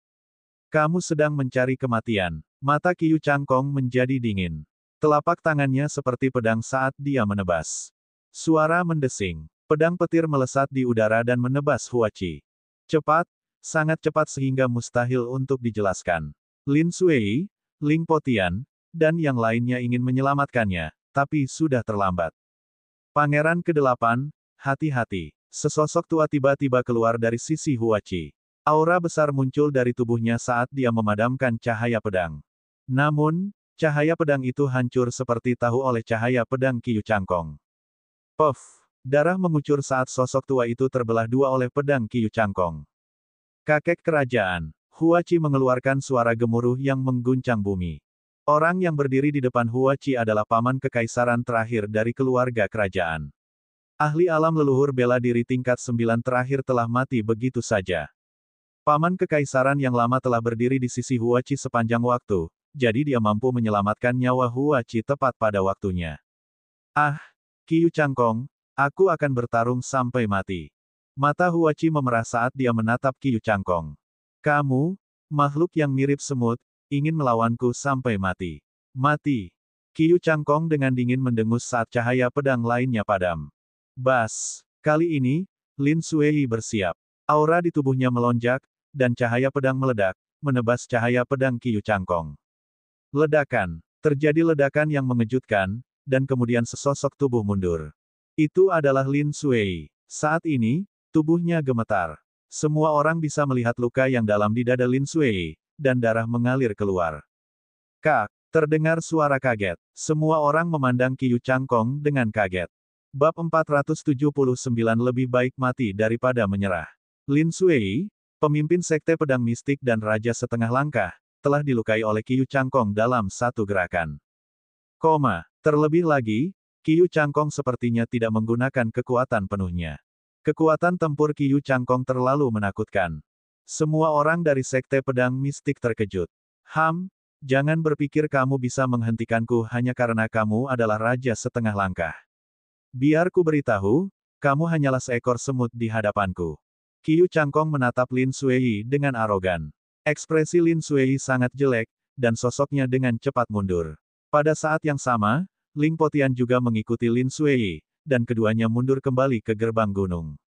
Kamu sedang mencari kematian. Mata Qiu Changkong menjadi dingin. Telapak tangannya seperti pedang saat dia menebas. Suara mendesing. Pedang petir melesat di udara dan menebas Hua Qi. Cepat, sangat cepat sehingga mustahil untuk dijelaskan. Lin Sui, Ling Potian, dan yang lainnya ingin menyelamatkannya, tapi sudah terlambat. Pangeran ke-8, hati-hati. Sesosok tua tiba-tiba keluar dari sisi Hua Qi. Aura besar muncul dari tubuhnya saat dia memadamkan cahaya pedang. Namun, cahaya pedang itu hancur seperti tahu oleh cahaya pedang Qiu Changkong. Puff! Darah mengucur saat sosok tua itu terbelah dua oleh pedang Qiu Changkong. Kakek kerajaan. Hua Qi mengeluarkan suara gemuruh yang mengguncang bumi. Orang yang berdiri di depan Hua Qi adalah paman kekaisaran terakhir dari keluarga kerajaan. Ahli alam leluhur bela diri tingkat 9 terakhir telah mati begitu saja. Paman kekaisaran yang lama telah berdiri di sisi Hua Qi sepanjang waktu, jadi dia mampu menyelamatkan nyawa Hua Qi tepat pada waktunya. Ah, Qiu Changkong, aku akan bertarung sampai mati. Mata Hua Qi memerah saat dia menatap Qiu Changkong. Kamu, makhluk yang mirip semut, ingin melawanku sampai mati. Mati. Qiu Changkong dengan dingin mendengus saat cahaya pedang lainnya padam. Bas. Kali ini, Lin Sui bersiap. Aura di tubuhnya melonjak, dan cahaya pedang meledak, menebas cahaya pedang Qiu Changkong. Ledakan. Terjadi ledakan yang mengejutkan, dan kemudian sesosok tubuh mundur. Itu adalah Lin Sui. Saat ini, tubuhnya gemetar. Semua orang bisa melihat luka yang dalam di dada Lin Sui, dan darah mengalir keluar. Kak, terdengar suara kaget. Semua orang memandang Qiu Changkong dengan kaget. Bab 479 lebih baik mati daripada menyerah. Lin Sui, pemimpin sekte pedang mistik dan raja setengah langkah, telah dilukai oleh Qiu Changkong dalam satu gerakan. Terlebih lagi, Qiu Changkong sepertinya tidak menggunakan kekuatan penuhnya. Kekuatan tempur Qiu Changkong terlalu menakutkan. Semua orang dari Sekte Pedang Mistik terkejut. Jangan berpikir kamu bisa menghentikanku hanya karena kamu adalah raja setengah langkah. Biar ku beritahu, kamu hanyalah seekor semut di hadapanku. Qiu Changkong menatap Lin Suei dengan arogan. Ekspresi Lin Suei sangat jelek, dan sosoknya dengan cepat mundur. Pada saat yang sama, Ling Potian juga mengikuti Lin Suei, dan keduanya mundur kembali ke gerbang gunung.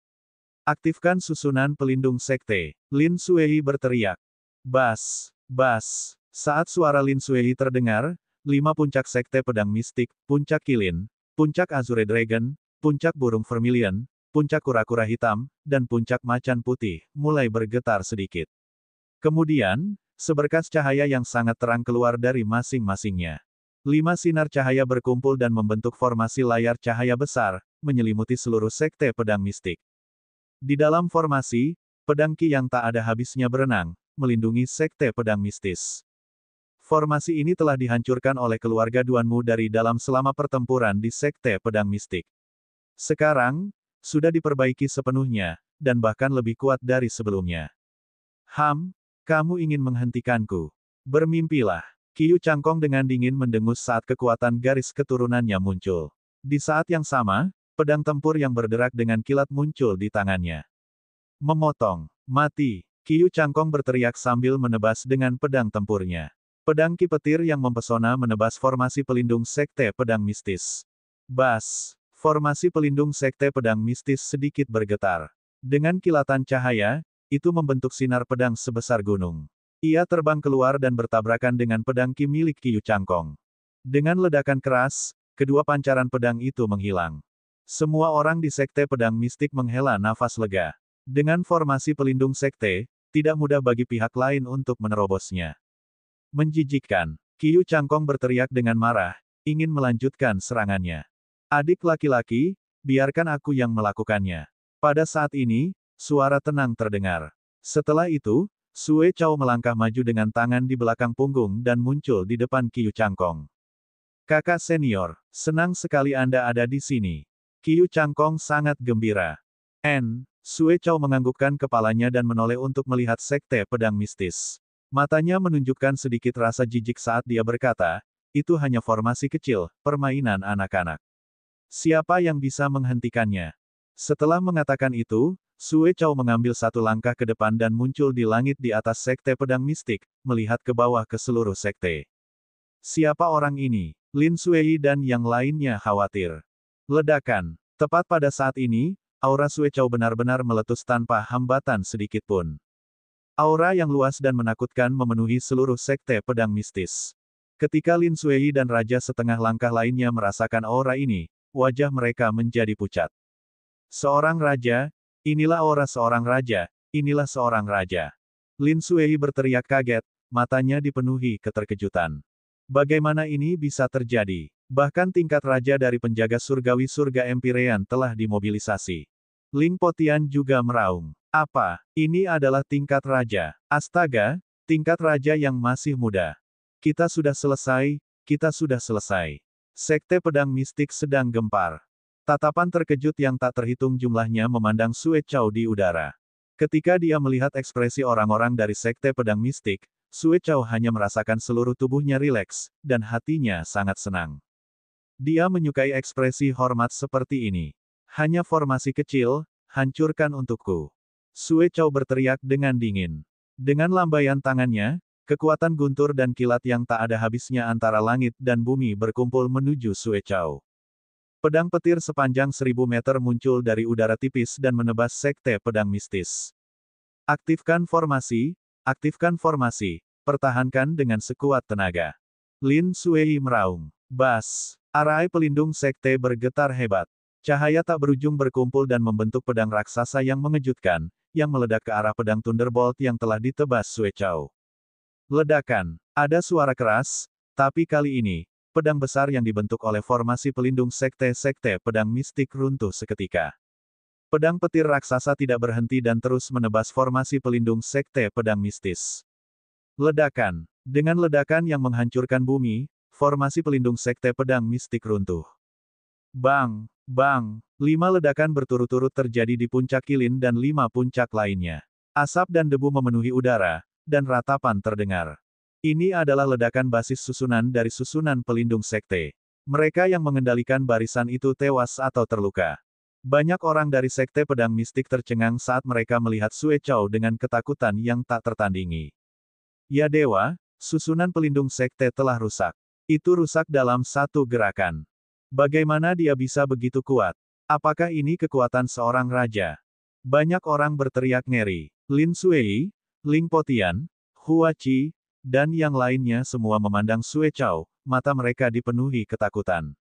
Aktifkan susunan pelindung sekte, Lin Suei berteriak. Bas, bas. Saat suara Lin Suei terdengar, 5 puncak sekte pedang mistik, puncak kilin, puncak Azure Dragon, puncak burung vermilion, puncak kura-kura hitam, dan puncak macan putih, mulai bergetar sedikit. Kemudian, seberkas cahaya yang sangat terang keluar dari masing-masingnya. 5 sinar cahaya berkumpul dan membentuk formasi layar cahaya besar, menyelimuti seluruh sekte pedang mistik. Di dalam formasi, pedang Qi yang tak ada habisnya berenang, melindungi sekte pedang mistis. Formasi ini telah dihancurkan oleh keluarga Duanmu dari dalam selama pertempuran di sekte pedang mistik. Sekarang, sudah diperbaiki sepenuhnya, dan bahkan lebih kuat dari sebelumnya. Kamu ingin menghentikanku? Bermimpilah. Qiu Changkong dengan dingin mendengus saat kekuatan garis keturunannya muncul. Di saat yang sama, pedang tempur yang berderak dengan kilat muncul di tangannya. Memotong. Mati. Qiu Changkong berteriak sambil menebas dengan pedang tempurnya. Pedang Qi petir yang mempesona menebas formasi pelindung sekte pedang mistis. Bas. Formasi pelindung sekte pedang mistis sedikit bergetar. Dengan kilatan cahaya, itu membentuk sinar pedang sebesar gunung. Ia terbang keluar dan bertabrakan dengan pedang Qi milik Qiu Changkong. Dengan ledakan keras, kedua pancaran pedang itu menghilang. Semua orang di sekte pedang mistik menghela nafas lega. Dengan formasi pelindung sekte, tidak mudah bagi pihak lain untuk menerobosnya. Menjijikkan. Qiu Changkong berteriak dengan marah, ingin melanjutkan serangannya. Adik laki-laki, biarkan aku yang melakukannya. Pada saat ini, suara tenang terdengar. Setelah itu, Sue Chao melangkah maju dengan tangan di belakang punggung dan muncul di depan Qiu Changkong. Kakak senior, senang sekali Anda ada di sini. Qiu Changkong sangat gembira. Sue Chao menganggukkan kepalanya dan menoleh untuk melihat sekte pedang mistis. Matanya menunjukkan sedikit rasa jijik saat dia berkata, itu hanya formasi kecil, permainan anak-anak. Siapa yang bisa menghentikannya? Setelah mengatakan itu, Sue Chao mengambil satu langkah ke depan dan muncul di langit di atas sekte pedang mistik, melihat ke bawah ke seluruh sekte. Siapa orang ini? Lin Suei dan yang lainnya khawatir. Ledakan. Tepat pada saat ini, aura Sue Chao benar-benar meletus tanpa hambatan sedikit pun. Aura yang luas dan menakutkan memenuhi seluruh sekte pedang mistis. Ketika Lin Suei dan Raja setengah langkah lainnya merasakan aura ini, wajah mereka menjadi pucat. Seorang raja, inilah aura seorang raja, inilah seorang raja. Lin Suei berteriak kaget, matanya dipenuhi keterkejutan. Bagaimana ini bisa terjadi? Bahkan tingkat raja dari penjaga surgawi surga Empyrean telah dimobilisasi. Ling Potian juga meraung. Apa? Ini adalah tingkat raja. Astaga, tingkat raja yang masih muda. Kita sudah selesai, kita sudah selesai. Sekte pedang mistik sedang gempar. Tatapan terkejut yang tak terhitung jumlahnya memandang Sue Chao di udara. Ketika dia melihat ekspresi orang-orang dari sekte pedang mistik, Sue Chao hanya merasakan seluruh tubuhnya rileks, dan hatinya sangat senang. Dia menyukai ekspresi hormat seperti ini. Hanya formasi kecil, hancurkan untukku. Sue Chao berteriak dengan dingin. Dengan lambaian tangannya, kekuatan guntur dan kilat yang tak ada habisnya antara langit dan bumi berkumpul menuju Sue Chao. Pedang petir sepanjang 1000 meter muncul dari udara tipis dan menebas sekte pedang mistis. Aktifkan formasi, pertahankan dengan sekuat tenaga. Lin Suei meraung. Bas. Arai pelindung sekte bergetar hebat. Cahaya tak berujung berkumpul dan membentuk pedang raksasa yang mengejutkan, yang meledak ke arah pedang Thunderbolt yang telah ditebas Sue Chao. Ledakan. Ada suara keras, tapi kali ini, pedang besar yang dibentuk oleh formasi pelindung sekte-sekte pedang mistik runtuh seketika. Pedang petir raksasa tidak berhenti dan terus menebas formasi pelindung sekte pedang mistis. Ledakan. Dengan ledakan yang menghancurkan bumi, formasi pelindung sekte pedang mistik runtuh. Bang! Bang! 5 ledakan berturut-turut terjadi di puncak Qilin dan 5 puncak lainnya. Asap dan debu memenuhi udara, dan ratapan terdengar. Ini adalah ledakan basis susunan dari susunan pelindung sekte. Mereka yang mengendalikan barisan itu tewas atau terluka. Banyak orang dari sekte pedang mistik tercengang saat mereka melihat Sue Chow dengan ketakutan yang tak tertandingi. Ya dewa, susunan pelindung sekte telah rusak. Itu rusak dalam satu gerakan. Bagaimana dia bisa begitu kuat? Apakah ini kekuatan seorang raja? Banyak orang berteriak ngeri. Lin Suei, Ling Potian, Hua Qi, dan yang lainnya semua memandang Sue Chow, mata mereka dipenuhi ketakutan.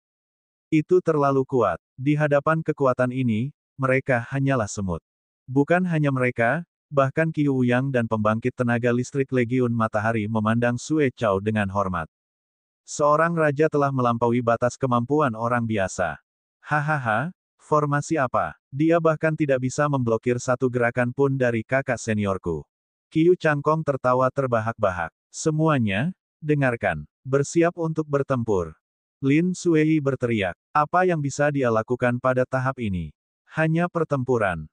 Itu terlalu kuat. Di hadapan kekuatan ini, mereka hanyalah semut. Bukan hanya mereka, bahkan Qiu Yang dan pembangkit tenaga listrik Legiun Matahari memandang Sue Chow dengan hormat. Seorang raja telah melampaui batas kemampuan orang biasa. Hahaha, formasi apa? Dia bahkan tidak bisa memblokir satu gerakan pun dari kakak seniorku. Qiu Changkong tertawa terbahak-bahak. Semuanya, dengarkan. Bersiap untuk bertempur. Lin Suei berteriak. Apa yang bisa dia lakukan pada tahap ini? Hanya pertempuran.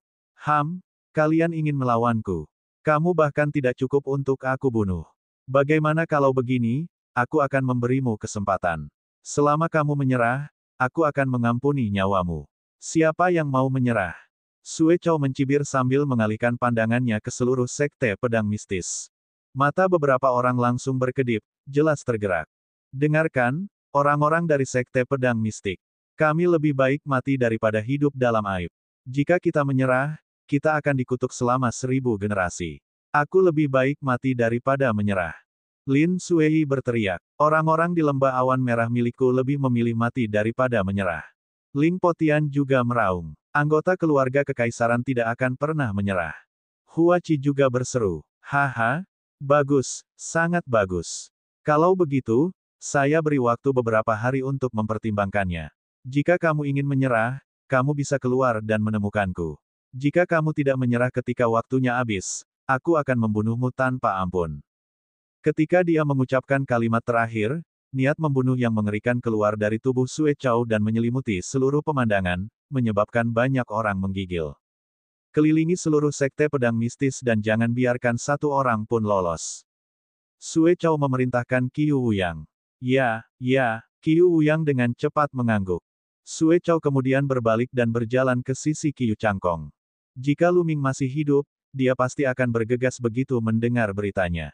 Kalian ingin melawanku. Kamu bahkan tidak cukup untuk aku bunuh. Bagaimana kalau begini, aku akan memberimu kesempatan. Selama kamu menyerah, aku akan mengampuni nyawamu. Siapa yang mau menyerah? Sue Chow mencibir sambil mengalihkan pandangannya ke seluruh sekte pedang mistis. Mata beberapa orang langsung berkedip, jelas tergerak. Dengarkan, orang-orang dari sekte pedang mistik. Kami lebih baik mati daripada hidup dalam aib. Jika kita menyerah, kita akan dikutuk selama 1000 generasi. Aku lebih baik mati daripada menyerah. Lin Suei berteriak. Orang-orang di lembah awan merah milikku lebih memilih mati daripada menyerah. Ling Potian juga meraung. Anggota keluarga kekaisaran tidak akan pernah menyerah. Hua Qi juga berseru. Haha, bagus, sangat bagus. Kalau begitu, saya beri waktu beberapa hari untuk mempertimbangkannya. Jika kamu ingin menyerah, kamu bisa keluar dan menemukanku. Jika kamu tidak menyerah ketika waktunya habis, aku akan membunuhmu tanpa ampun. Ketika dia mengucapkan kalimat terakhir, niat membunuh yang mengerikan keluar dari tubuh Sue Chow dan menyelimuti seluruh pemandangan, menyebabkan banyak orang menggigil. Kelilingi seluruh sekte pedang mistis dan jangan biarkan satu orang pun lolos. Sue Chow memerintahkan Qiu Wuyang. Ya, Qiu Wuyang dengan cepat mengangguk. Sue Chow kemudian berbalik dan berjalan ke sisi Qiu Changkong. Jika Lu Ming masih hidup, dia pasti akan bergegas begitu mendengar beritanya.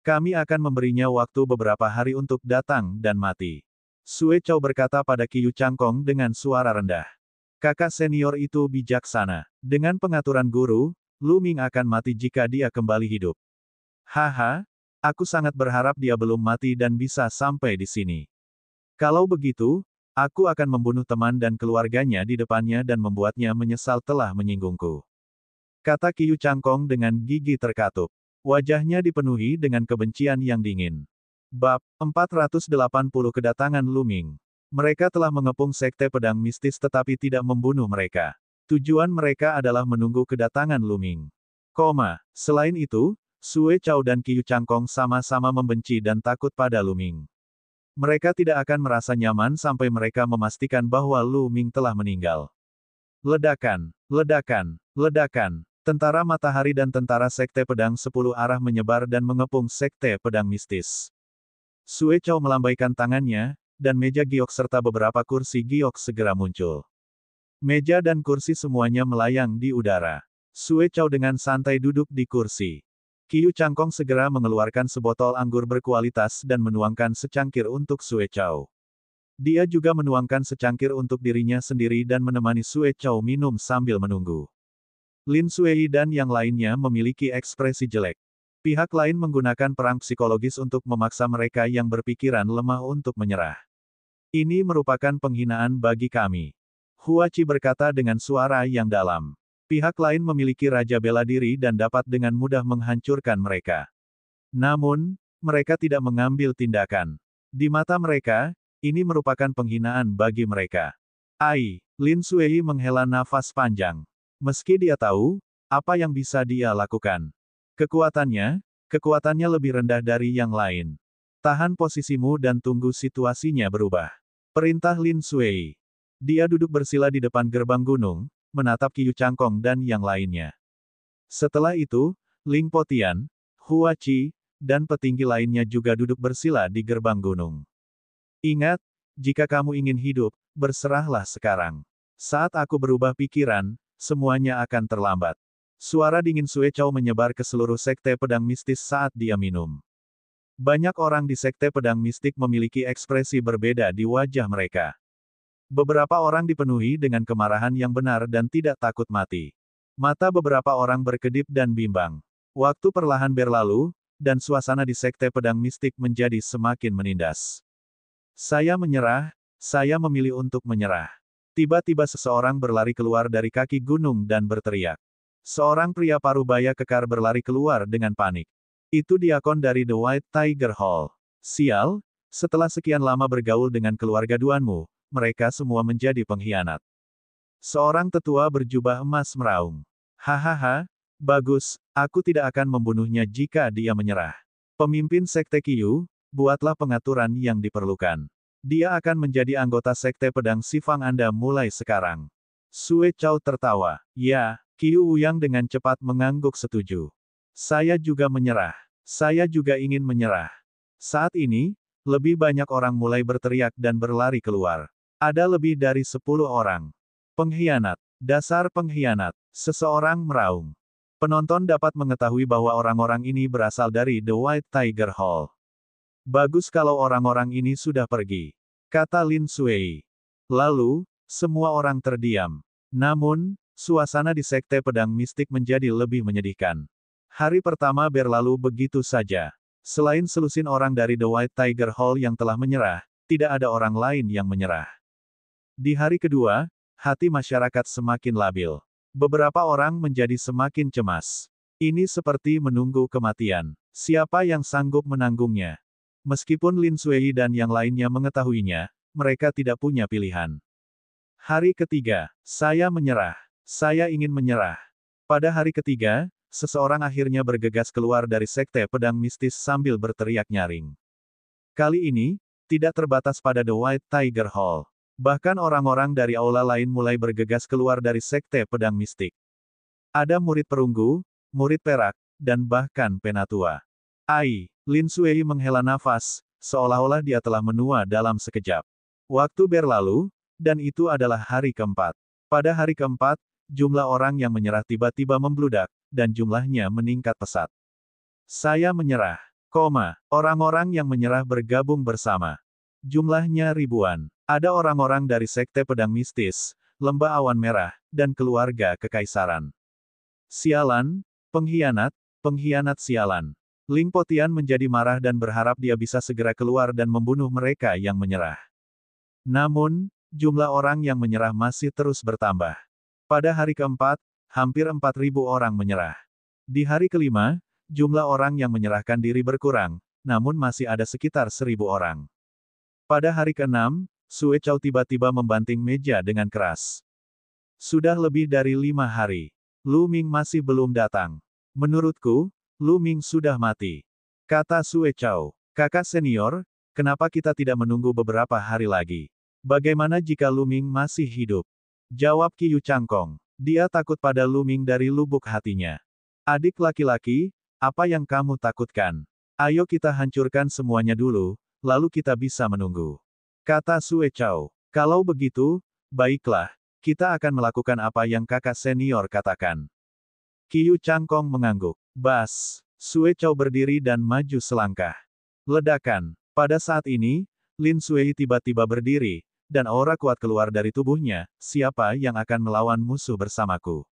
Kami akan memberinya waktu beberapa hari untuk datang dan mati. Sue Chow berkata pada Qiu Changkong dengan suara rendah. Kakak senior itu bijaksana. Dengan pengaturan guru, Lu Ming akan mati jika dia kembali hidup. Haha, aku sangat berharap dia belum mati dan bisa sampai di sini. Kalau begitu, aku akan membunuh teman dan keluarganya di depannya dan membuatnya menyesal telah menyinggungku. Kata Qiu Changkong dengan gigi terkatup. Wajahnya dipenuhi dengan kebencian yang dingin. Bab 480 Kedatangan Lu Ming. Mereka telah mengepung sekte pedang mistis tetapi tidak membunuh mereka. Tujuan mereka adalah menunggu kedatangan Lu Ming. Selain itu, Sue Chow dan Qiu Changkong sama-sama membenci dan takut pada Lu Ming. Mereka tidak akan merasa nyaman sampai mereka memastikan bahwa Lu Ming telah meninggal. Ledakan, ledakan, ledakan. Tentara matahari dan tentara sekte pedang 10 arah menyebar dan mengepung sekte pedang mistis. Sue Chow melambaikan tangannya, dan meja giok serta beberapa kursi giok segera muncul. Meja dan kursi semuanya melayang di udara. Sue Chow dengan santai duduk di kursi. Qiu Changkong segera mengeluarkan sebotol anggur berkualitas dan menuangkan secangkir untuk Sue Chow. Dia juga menuangkan secangkir untuk dirinya sendiri dan menemani Sue Chow minum sambil menunggu. Lin Suei dan yang lainnya memiliki ekspresi jelek. Pihak lain menggunakan perang psikologis untuk memaksa mereka yang berpikiran lemah untuk menyerah. Ini merupakan penghinaan bagi kami. Hua Qi berkata dengan suara yang dalam. Pihak lain memiliki raja bela diri dan dapat dengan mudah menghancurkan mereka. Namun, mereka tidak mengambil tindakan. Di mata mereka, ini merupakan penghinaan bagi mereka. Lin Suei menghela nafas panjang. Meski dia tahu, apa yang bisa dia lakukan. Kekuatannya lebih rendah dari yang lain. Tahan posisimu dan tunggu situasinya berubah. Perintah Lin Suei. Dia duduk bersila di depan gerbang gunung, menatap Qiu Changkong dan yang lainnya. Setelah itu, Ling Potian, Hua Qi, dan petinggi lainnya juga duduk bersila di gerbang gunung. Ingat, jika kamu ingin hidup, berserahlah sekarang. Saat aku berubah pikiran, semuanya akan terlambat. Suara dingin Sue Chow menyebar ke seluruh sekte pedang mistis saat dia minum. Banyak orang di sekte pedang mistik memiliki ekspresi berbeda di wajah mereka. Beberapa orang dipenuhi dengan kemarahan yang benar dan tidak takut mati. Mata beberapa orang berkedip dan bimbang. Waktu perlahan berlalu, dan suasana di sekte pedang mistik menjadi semakin menindas. Saya menyerah, saya memilih untuk menyerah. Tiba-tiba seseorang berlari keluar dari kaki gunung dan berteriak. Seorang pria parubaya kekar berlari keluar dengan panik. Itu diakon dari The White Tiger Hall. Sial, setelah sekian lama bergaul dengan keluarga Duanmu, mereka semua menjadi pengkhianat. Seorang tetua berjubah emas meraung. Hahaha, bagus, aku tidak akan membunuhnya jika dia menyerah. Pemimpin Sekte Qiu, buatlah pengaturan yang diperlukan. Dia akan menjadi anggota Sekte Pedang Sifang Anda mulai sekarang. Sue Chow tertawa. Ya, Qiu Wuyang dengan cepat mengangguk setuju. Saya juga menyerah. Saya juga ingin menyerah. Saat ini, lebih banyak orang mulai berteriak dan berlari keluar. Ada lebih dari 10 orang. Pengkhianat. Dasar pengkhianat. Seseorang meraung. Penonton dapat mengetahui bahwa orang-orang ini berasal dari The White Tiger Hall. Bagus kalau orang-orang ini sudah pergi, kata Lin Sui. Lalu, semua orang terdiam. Namun, suasana di sekte pedang mistik menjadi lebih menyedihkan. Hari pertama berlalu begitu saja. Selain selusin orang dari The White Tiger Hall yang telah menyerah, tidak ada orang lain yang menyerah. Di hari kedua, hati masyarakat semakin labil. Beberapa orang menjadi semakin cemas. Ini seperti menunggu kematian. Siapa yang sanggup menanggungnya? Meskipun Lin Sui dan yang lainnya mengetahuinya, mereka tidak punya pilihan. Hari ketiga, saya menyerah. Saya ingin menyerah. Pada hari ketiga, seseorang akhirnya bergegas keluar dari sekte pedang mistis sambil berteriak nyaring. Kali ini, tidak terbatas pada The White Tiger Hall. Bahkan orang-orang dari aula lain mulai bergegas keluar dari sekte pedang mistik. Ada murid perunggu, murid perak, dan bahkan penatua. Ai, Lin Sui menghela nafas, seolah-olah dia telah menua dalam sekejap. Waktu berlalu, dan itu adalah hari keempat. Pada hari keempat, jumlah orang yang menyerah tiba-tiba membludak, dan jumlahnya meningkat pesat. Saya menyerah, orang-orang yang menyerah bergabung bersama. Jumlahnya ribuan. Ada orang-orang dari sekte pedang mistis, lembah awan merah, dan keluarga kekaisaran. Sialan, pengkhianat sialan. Ling Potian menjadi marah dan berharap dia bisa segera keluar dan membunuh mereka yang menyerah. Namun, jumlah orang yang menyerah masih terus bertambah. Pada hari keempat, hampir 4.000 orang menyerah. Di hari kelima, jumlah orang yang menyerahkan diri berkurang, namun masih ada sekitar 1.000 orang. Pada hari keenam, Sue Chow tiba-tiba membanting meja dengan keras. Sudah lebih dari 5 hari. Lu Ming masih belum datang. Menurutku, Lu Ming sudah mati. Kata Sue Chow. Kakak senior, kenapa kita tidak menunggu beberapa hari lagi? Bagaimana jika Lu Ming masih hidup? Jawab Qiu Changkong. Dia takut pada Lu Ming dari lubuk hatinya. Adik laki-laki, apa yang kamu takutkan? Ayo kita hancurkan semuanya dulu, lalu kita bisa menunggu. Kata Sue Chow. Kalau begitu, baiklah, kita akan melakukan apa yang kakak senior katakan. Qiu Changkong mengangguk. Bas. Sue Chow berdiri dan maju selangkah. Ledakan. Pada saat ini, Lin Sui tiba-tiba berdiri, dan aura kuat keluar dari tubuhnya. Siapa yang akan melawan musuh bersamaku?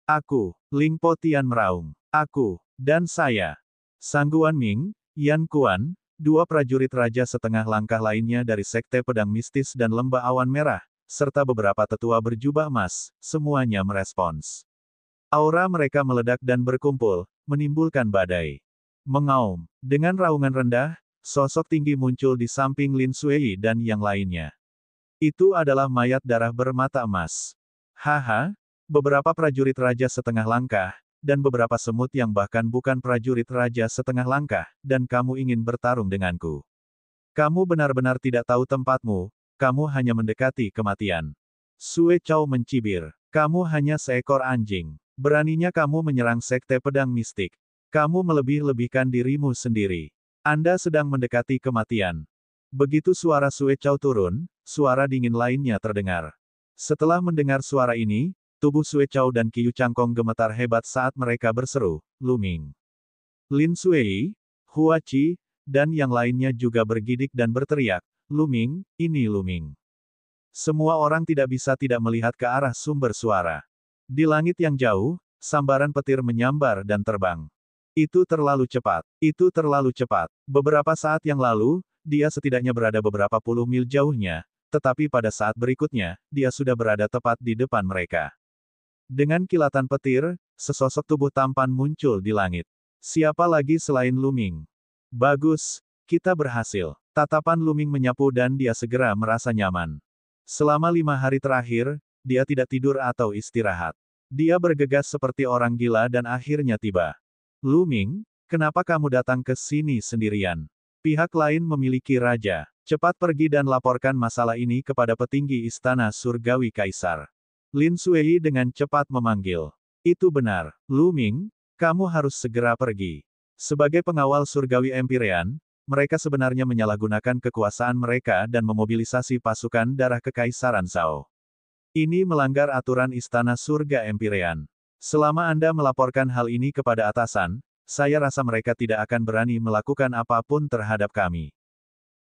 Aku, Ling Potian meraung. Aku, dan saya. Sang Guan Ming, Yan Kuan, dua prajurit raja setengah langkah lainnya dari sekte pedang mistis dan lembah awan merah, serta beberapa tetua berjubah emas, semuanya merespons. Aura mereka meledak dan berkumpul, menimbulkan badai. Mengaum. Dengan raungan rendah, sosok tinggi muncul di samping Lin Sui dan yang lainnya. Itu adalah mayat darah bermata emas. Haha, beberapa prajurit raja setengah langkah, dan beberapa semut yang bahkan bukan prajurit raja setengah langkah, dan kamu ingin bertarung denganku. Kamu benar-benar tidak tahu tempatmu, kamu hanya mendekati kematian. Sue Chow mencibir. Kamu hanya seekor anjing. Beraninya kamu menyerang sekte pedang mistik. Kamu melebih-lebihkan dirimu sendiri. Anda sedang mendekati kematian. Begitu suara Sue Chow turun, suara dingin lainnya terdengar. Setelah mendengar suara ini, tubuh Sue Chow dan Qiu Changkong gemetar hebat saat mereka berseru, Luming. Lin Suei, Hua Qi, dan yang lainnya juga bergidik dan berteriak, Luming, ini Luming. Semua orang tidak bisa tidak melihat ke arah sumber suara. Di langit yang jauh, sambaran petir menyambar dan terbang. Itu terlalu cepat. Itu terlalu cepat. Beberapa saat yang lalu, dia setidaknya berada beberapa puluh mil jauhnya, tetapi pada saat berikutnya, dia sudah berada tepat di depan mereka. Dengan kilatan petir, sesosok tubuh tampan muncul di langit. Siapa lagi selain Luming? Bagus, kita berhasil. Tatapan Luming menyapu dan dia segera merasa nyaman. Selama 5 hari terakhir, dia tidak tidur atau istirahat. Dia bergegas seperti orang gila dan akhirnya tiba. Luming, kenapa kamu datang ke sini sendirian? Pihak lain memiliki raja. Cepat pergi dan laporkan masalah ini kepada petinggi Istana Surgawi Kaisar. Lin Suei dengan cepat memanggil. Itu benar, Luming, kamu harus segera pergi. Sebagai pengawal Surgawi Empyrean, mereka sebenarnya menyalahgunakan kekuasaan mereka dan memobilisasi pasukan darah Kekaisaran Zhao. Ini melanggar aturan Istana Surga Empyrean. Selama Anda melaporkan hal ini kepada atasan, saya rasa mereka tidak akan berani melakukan apapun terhadap kami.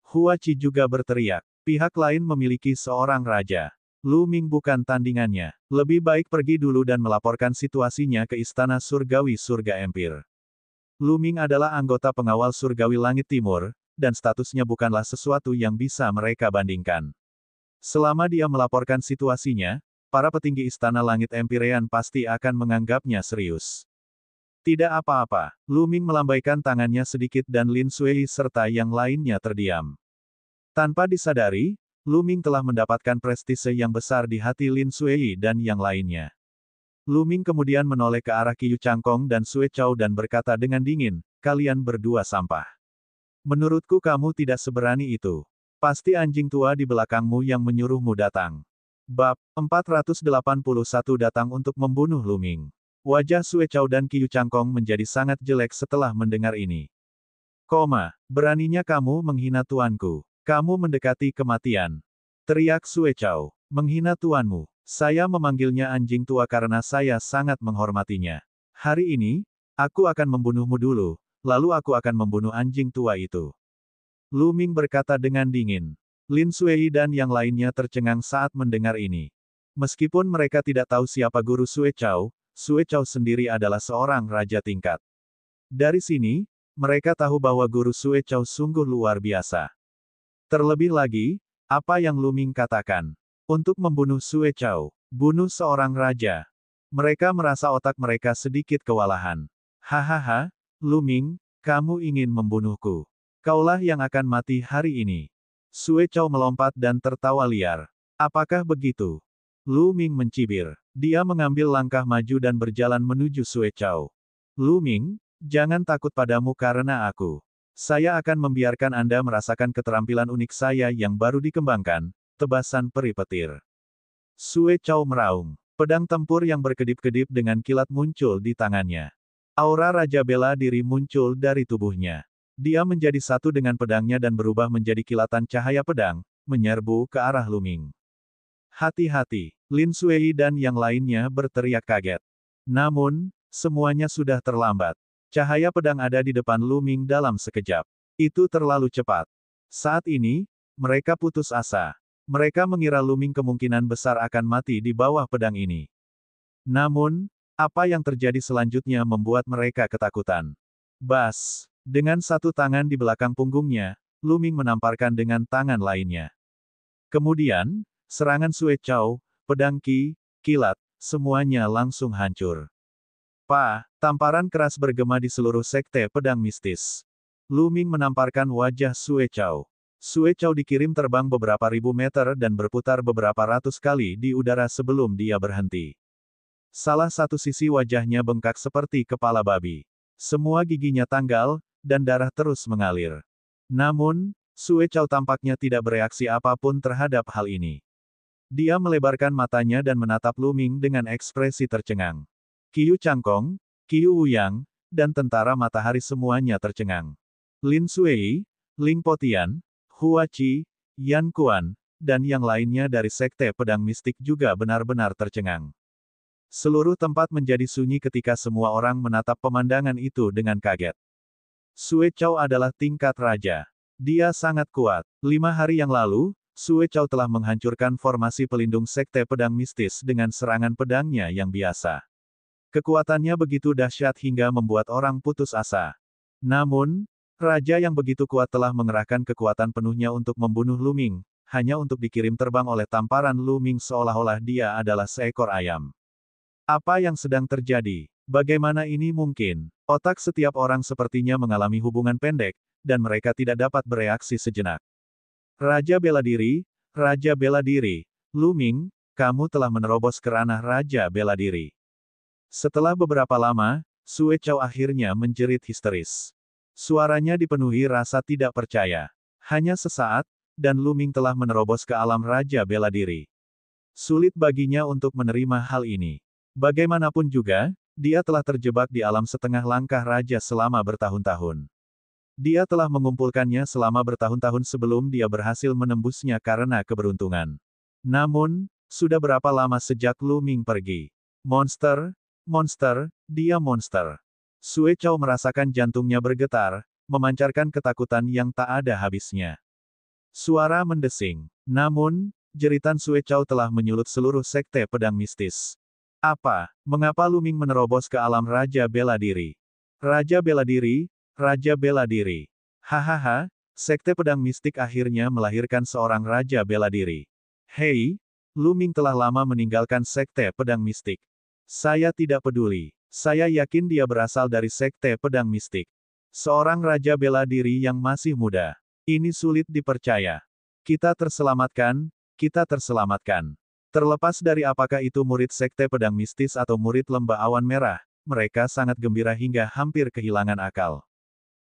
Hua Qi juga berteriak. Pihak lain memiliki seorang raja. Luming bukan tandingannya. Lebih baik pergi dulu dan melaporkan situasinya ke Istana Surgawi Surga Empire. Luming adalah anggota pengawal Surgawi Langit Timur, dan statusnya bukanlah sesuatu yang bisa mereka bandingkan. Selama dia melaporkan situasinya, para petinggi Istana Langit Empyrean pasti akan menganggapnya serius. Tidak apa-apa, Luming melambaikan tangannya sedikit dan Lin Suei serta yang lainnya terdiam. Tanpa disadari, Luming telah mendapatkan prestise yang besar di hati Lin Suei dan yang lainnya. Luming kemudian menoleh ke arah Qiu Changkong dan Sue Chow dan berkata dengan dingin, kalian berdua sampah. Menurutku kamu tidak seberani itu. Pasti anjing tua di belakangmu yang menyuruhmu datang. Bab 481 datang untuk membunuh Luming. Wajah Sue Chow dan Qiu Changkong menjadi sangat jelek setelah mendengar ini. Beraninya kamu menghina tuanku. Kamu mendekati kematian. Teriak Sue Chow. Menghina tuanmu. Saya memanggilnya anjing tua karena saya sangat menghormatinya. Hari ini, aku akan membunuhmu dulu, lalu aku akan membunuh anjing tua itu. Luming berkata dengan dingin. Lin Suei dan yang lainnya tercengang saat mendengar ini. Meskipun mereka tidak tahu siapa guru Sue Chow sendiri adalah seorang raja tingkat. Dari sini, mereka tahu bahwa guru Sue Chow sungguh luar biasa. Terlebih lagi, apa yang Luming katakan? Untuk membunuh Sue Chow, bunuh seorang raja. Mereka merasa otak mereka sedikit kewalahan. Hahaha, Luming, kamu ingin membunuhku. Kaulah yang akan mati hari ini. Sue Chow melompat dan tertawa liar. Apakah begitu? Luming mencibir. Dia mengambil langkah maju dan berjalan menuju Sue Chow. Luming, jangan takut padamu karena aku. Saya akan membiarkan Anda merasakan keterampilan unik saya yang baru dikembangkan. Tebasan peri petir. Sue Chow meraung. Pedang tempur yang berkedip-kedip dengan kilat muncul di tangannya. Aura Raja Bela Diri muncul dari tubuhnya. Dia menjadi satu dengan pedangnya dan berubah menjadi kilatan cahaya pedang, menyerbu ke arah Luming. Hati-hati, Lin Suei dan yang lainnya berteriak kaget. Namun, semuanya sudah terlambat. Cahaya pedang ada di depan Luming dalam sekejap. Itu terlalu cepat. Saat ini, mereka putus asa. Mereka mengira Luming kemungkinan besar akan mati di bawah pedang ini. Namun, apa yang terjadi selanjutnya membuat mereka ketakutan. Bas! Dengan satu tangan di belakang punggungnya, Luming menamparkan dengan tangan lainnya. Kemudian, serangan Sue Chow, pedang Qi, kilat, semuanya langsung hancur. Tamparan keras bergema di seluruh sekte pedang mistis. Luming menamparkan wajah Sue Chow. Sue Chow dikirim terbang beberapa ribu meter dan berputar beberapa ratus kali di udara sebelum dia berhenti. Salah satu sisi wajahnya bengkak seperti kepala babi. Semua giginya tanggal, dan darah terus mengalir. Namun, Sue Chao tampaknya tidak bereaksi apapun terhadap hal ini. Dia melebarkan matanya dan menatap Lu Ming dengan ekspresi tercengang. Qiu Changkong, Qiu Wuyang, dan tentara matahari semuanya tercengang. Lin Sui, Ling Potian, Hua Qi, Yan Kuan, dan yang lainnya dari Sekte Pedang Mistik juga benar-benar tercengang. Seluruh tempat menjadi sunyi ketika semua orang menatap pemandangan itu dengan kaget. Sue Chao adalah tingkat raja. Dia sangat kuat. 5 hari yang lalu, Sue Chao telah menghancurkan formasi pelindung Sekte Pedang Mistis dengan serangan pedangnya yang biasa. Kekuatannya begitu dahsyat hingga membuat orang putus asa. Namun, raja yang begitu kuat telah mengerahkan kekuatan penuhnya untuk membunuh Lu Ming, hanya untuk dikirim terbang oleh tamparan Lu Ming seolah-olah dia adalah seekor ayam. Apa yang sedang terjadi? Bagaimana ini mungkin? Otak setiap orang sepertinya mengalami hubungan pendek, dan mereka tidak dapat bereaksi sejenak. Raja bela diri, Raja bela diri. Lu Ming, kamu telah menerobos ke ranah Raja bela diri. Setelah beberapa lama, Sue Chao akhirnya menjerit histeris. Suaranya dipenuhi rasa tidak percaya. Hanya sesaat, dan Lu Ming telah menerobos ke alam Raja bela diri. Sulit baginya untuk menerima hal ini. Bagaimanapun juga, dia telah terjebak di alam setengah langkah raja selama bertahun-tahun. Dia telah mengumpulkannya selama bertahun-tahun sebelum dia berhasil menembusnya karena keberuntungan. Namun, sudah berapa lama sejak Lu Ming pergi? Monster, monster, dia monster. Sue Chao merasakan jantungnya bergetar, memancarkan ketakutan yang tak ada habisnya. Suara mendesing. Namun, jeritan Sue Chao telah menyulut seluruh sekte pedang mistis. Apa? Mengapa Lu Ming menerobos ke alam Raja Bela Diri? Raja Bela Diri, Raja Bela Diri. Hahaha, sekte pedang mistik akhirnya melahirkan seorang Raja Bela Diri. Hei, Lu Ming telah lama meninggalkan sekte pedang mistik. Saya tidak peduli. Saya yakin dia berasal dari sekte pedang mistik. Seorang Raja Bela Diri yang masih muda. Ini sulit dipercaya. Kita terselamatkan, kita terselamatkan. Terlepas dari apakah itu murid sekte pedang mistis atau murid lembah awan merah, mereka sangat gembira hingga hampir kehilangan akal.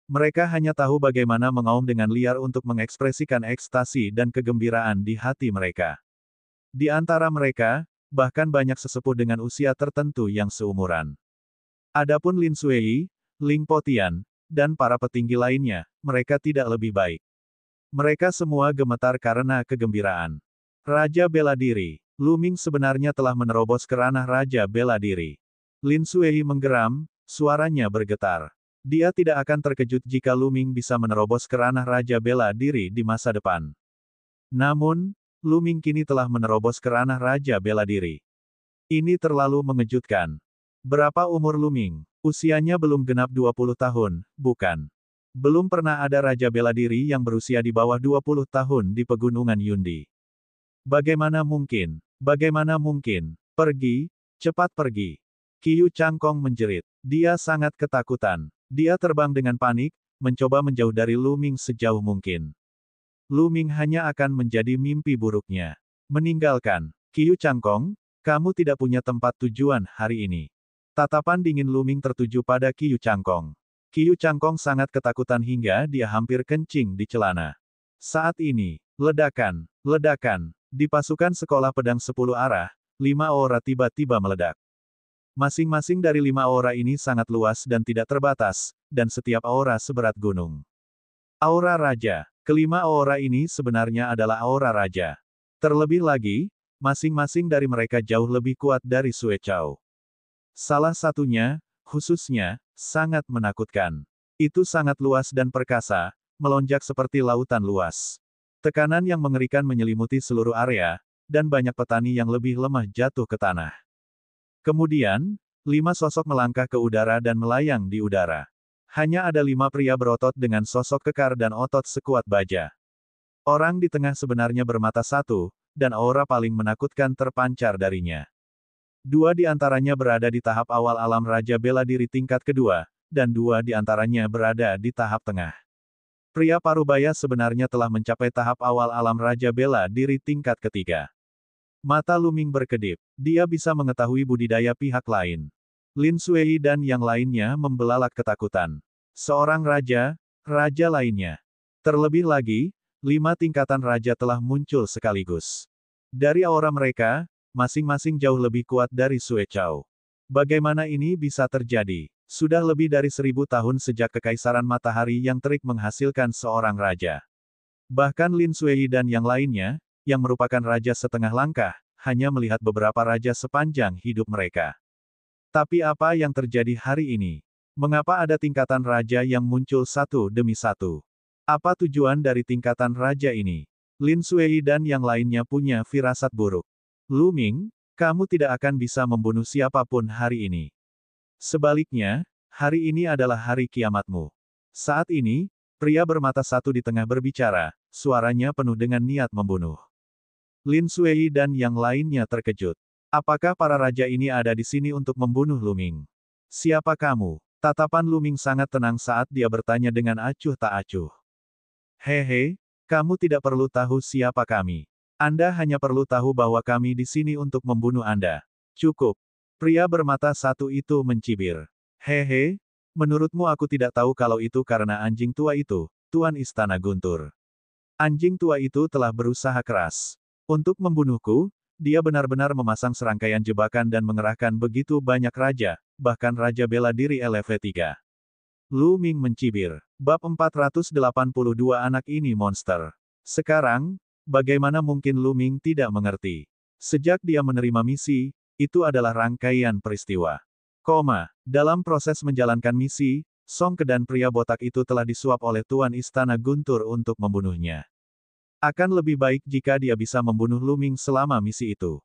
Mereka hanya tahu bagaimana mengaum dengan liar untuk mengekspresikan ekstasi dan kegembiraan di hati mereka. Di antara mereka, bahkan banyak sesepuh dengan usia tertentu yang seumuran. Adapun Lin Sui, Ling Potian, dan para petinggi lainnya, mereka tidak lebih baik. Mereka semua gemetar karena kegembiraan. Raja Bela Diri. Lu Ming sebenarnya telah menerobos ke ranah Raja Bela Diri. Lin Sui menggeram, suaranya bergetar. Dia tidak akan terkejut jika Lu Ming bisa menerobos ke ranah Raja Bela Diri di masa depan. Namun, Lu Ming kini telah menerobos ke ranah Raja Bela Diri. Ini terlalu mengejutkan. Berapa umur Lu Ming? Usianya belum genap 20 tahun, bukan? Belum pernah ada Raja Bela Diri yang berusia di bawah 20 tahun di Pegunungan Yundi. Bagaimana mungkin? Bagaimana mungkin? Pergi, cepat pergi. Qiu Changkong menjerit. Dia sangat ketakutan. Dia terbang dengan panik, mencoba menjauh dari Lu Ming sejauh mungkin. Lu Ming hanya akan menjadi mimpi buruknya. Meninggalkan. Qiu Changkong, kamu tidak punya tempat tujuan hari ini. Tatapan dingin Lu Ming tertuju pada Qiu Changkong. Qiu Changkong sangat ketakutan hingga dia hampir kencing di celana. Saat ini, ledakan, ledakan. Di pasukan sekolah pedang 10 arah, 5 aura tiba-tiba meledak. Masing-masing dari 5 aura ini sangat luas dan tidak terbatas, dan setiap aura seberat gunung. Aura Raja. Kelima aura ini sebenarnya adalah aura Raja. Terlebih lagi, masing-masing dari mereka jauh lebih kuat dari Sue Chao. Salah satunya, khususnya, sangat menakutkan. Itu sangat luas dan perkasa, melonjak seperti lautan luas. Tekanan yang mengerikan menyelimuti seluruh area, dan banyak petani yang lebih lemah jatuh ke tanah. Kemudian, 5 sosok melangkah ke udara dan melayang di udara. Hanya ada 5 pria berotot dengan sosok kekar dan otot sekuat baja. Orang di tengah sebenarnya bermata satu, dan aura paling menakutkan terpancar darinya. 2 di antaranya berada di tahap awal alam Raja Bela Diri tingkat kedua, dan 2 di antaranya berada di tahap tengah. Pria parubaya sebenarnya telah mencapai tahap awal alam Raja Bela Diri tingkat ketiga. Mata Lu Ming berkedip. Dia bisa mengetahui budidaya pihak lain. Lin Sui dan yang lainnya membelalak ketakutan. Seorang raja, raja lainnya. Terlebih lagi, 5 tingkatan raja telah muncul sekaligus. Dari aura mereka, masing-masing jauh lebih kuat dari Sue Chao. Bagaimana ini bisa terjadi? Sudah lebih dari 1000 tahun sejak Kekaisaran Matahari yang terik menghasilkan seorang raja. Bahkan Lin Suei dan yang lainnya, yang merupakan raja setengah langkah, hanya melihat beberapa raja sepanjang hidup mereka. Tapi apa yang terjadi hari ini? Mengapa ada tingkatan raja yang muncul satu demi satu? Apa tujuan dari tingkatan raja ini? Lin Suei dan yang lainnya punya firasat buruk. Lu Ming, kamu tidak akan bisa membunuh siapapun hari ini. Sebaliknya, hari ini adalah hari kiamatmu. Saat ini, pria bermata satu di tengah berbicara, suaranya penuh dengan niat membunuh. Lin Suei dan yang lainnya terkejut. Apakah para raja ini ada di sini untuk membunuh Lu Ming? Siapa kamu? Tatapan Lu Ming sangat tenang saat dia bertanya dengan acuh tak acuh. Hehe, kamu tidak perlu tahu siapa kami. Anda hanya perlu tahu bahwa kami di sini untuk membunuh Anda. Cukup. Pria bermata satu itu mencibir. Hehe, menurutmu aku tidak tahu kalau itu karena anjing tua itu, Tuan Istana Guntur. Anjing tua itu telah berusaha keras untuk membunuhku. Dia benar-benar memasang serangkaian jebakan dan mengerahkan begitu banyak raja, bahkan Raja Bela Diri LV3. Lu Ming mencibir. Bab 482 anak ini monster. Sekarang, bagaimana mungkin Lu Ming tidak mengerti? Sejak dia menerima misi, itu adalah rangkaian peristiwa. Dalam proses menjalankan misi, Song Ke dan pria botak itu telah disuap oleh Tuan Istana Guntur untuk membunuhnya. Akan lebih baik jika dia bisa membunuh Lu Ming selama misi itu.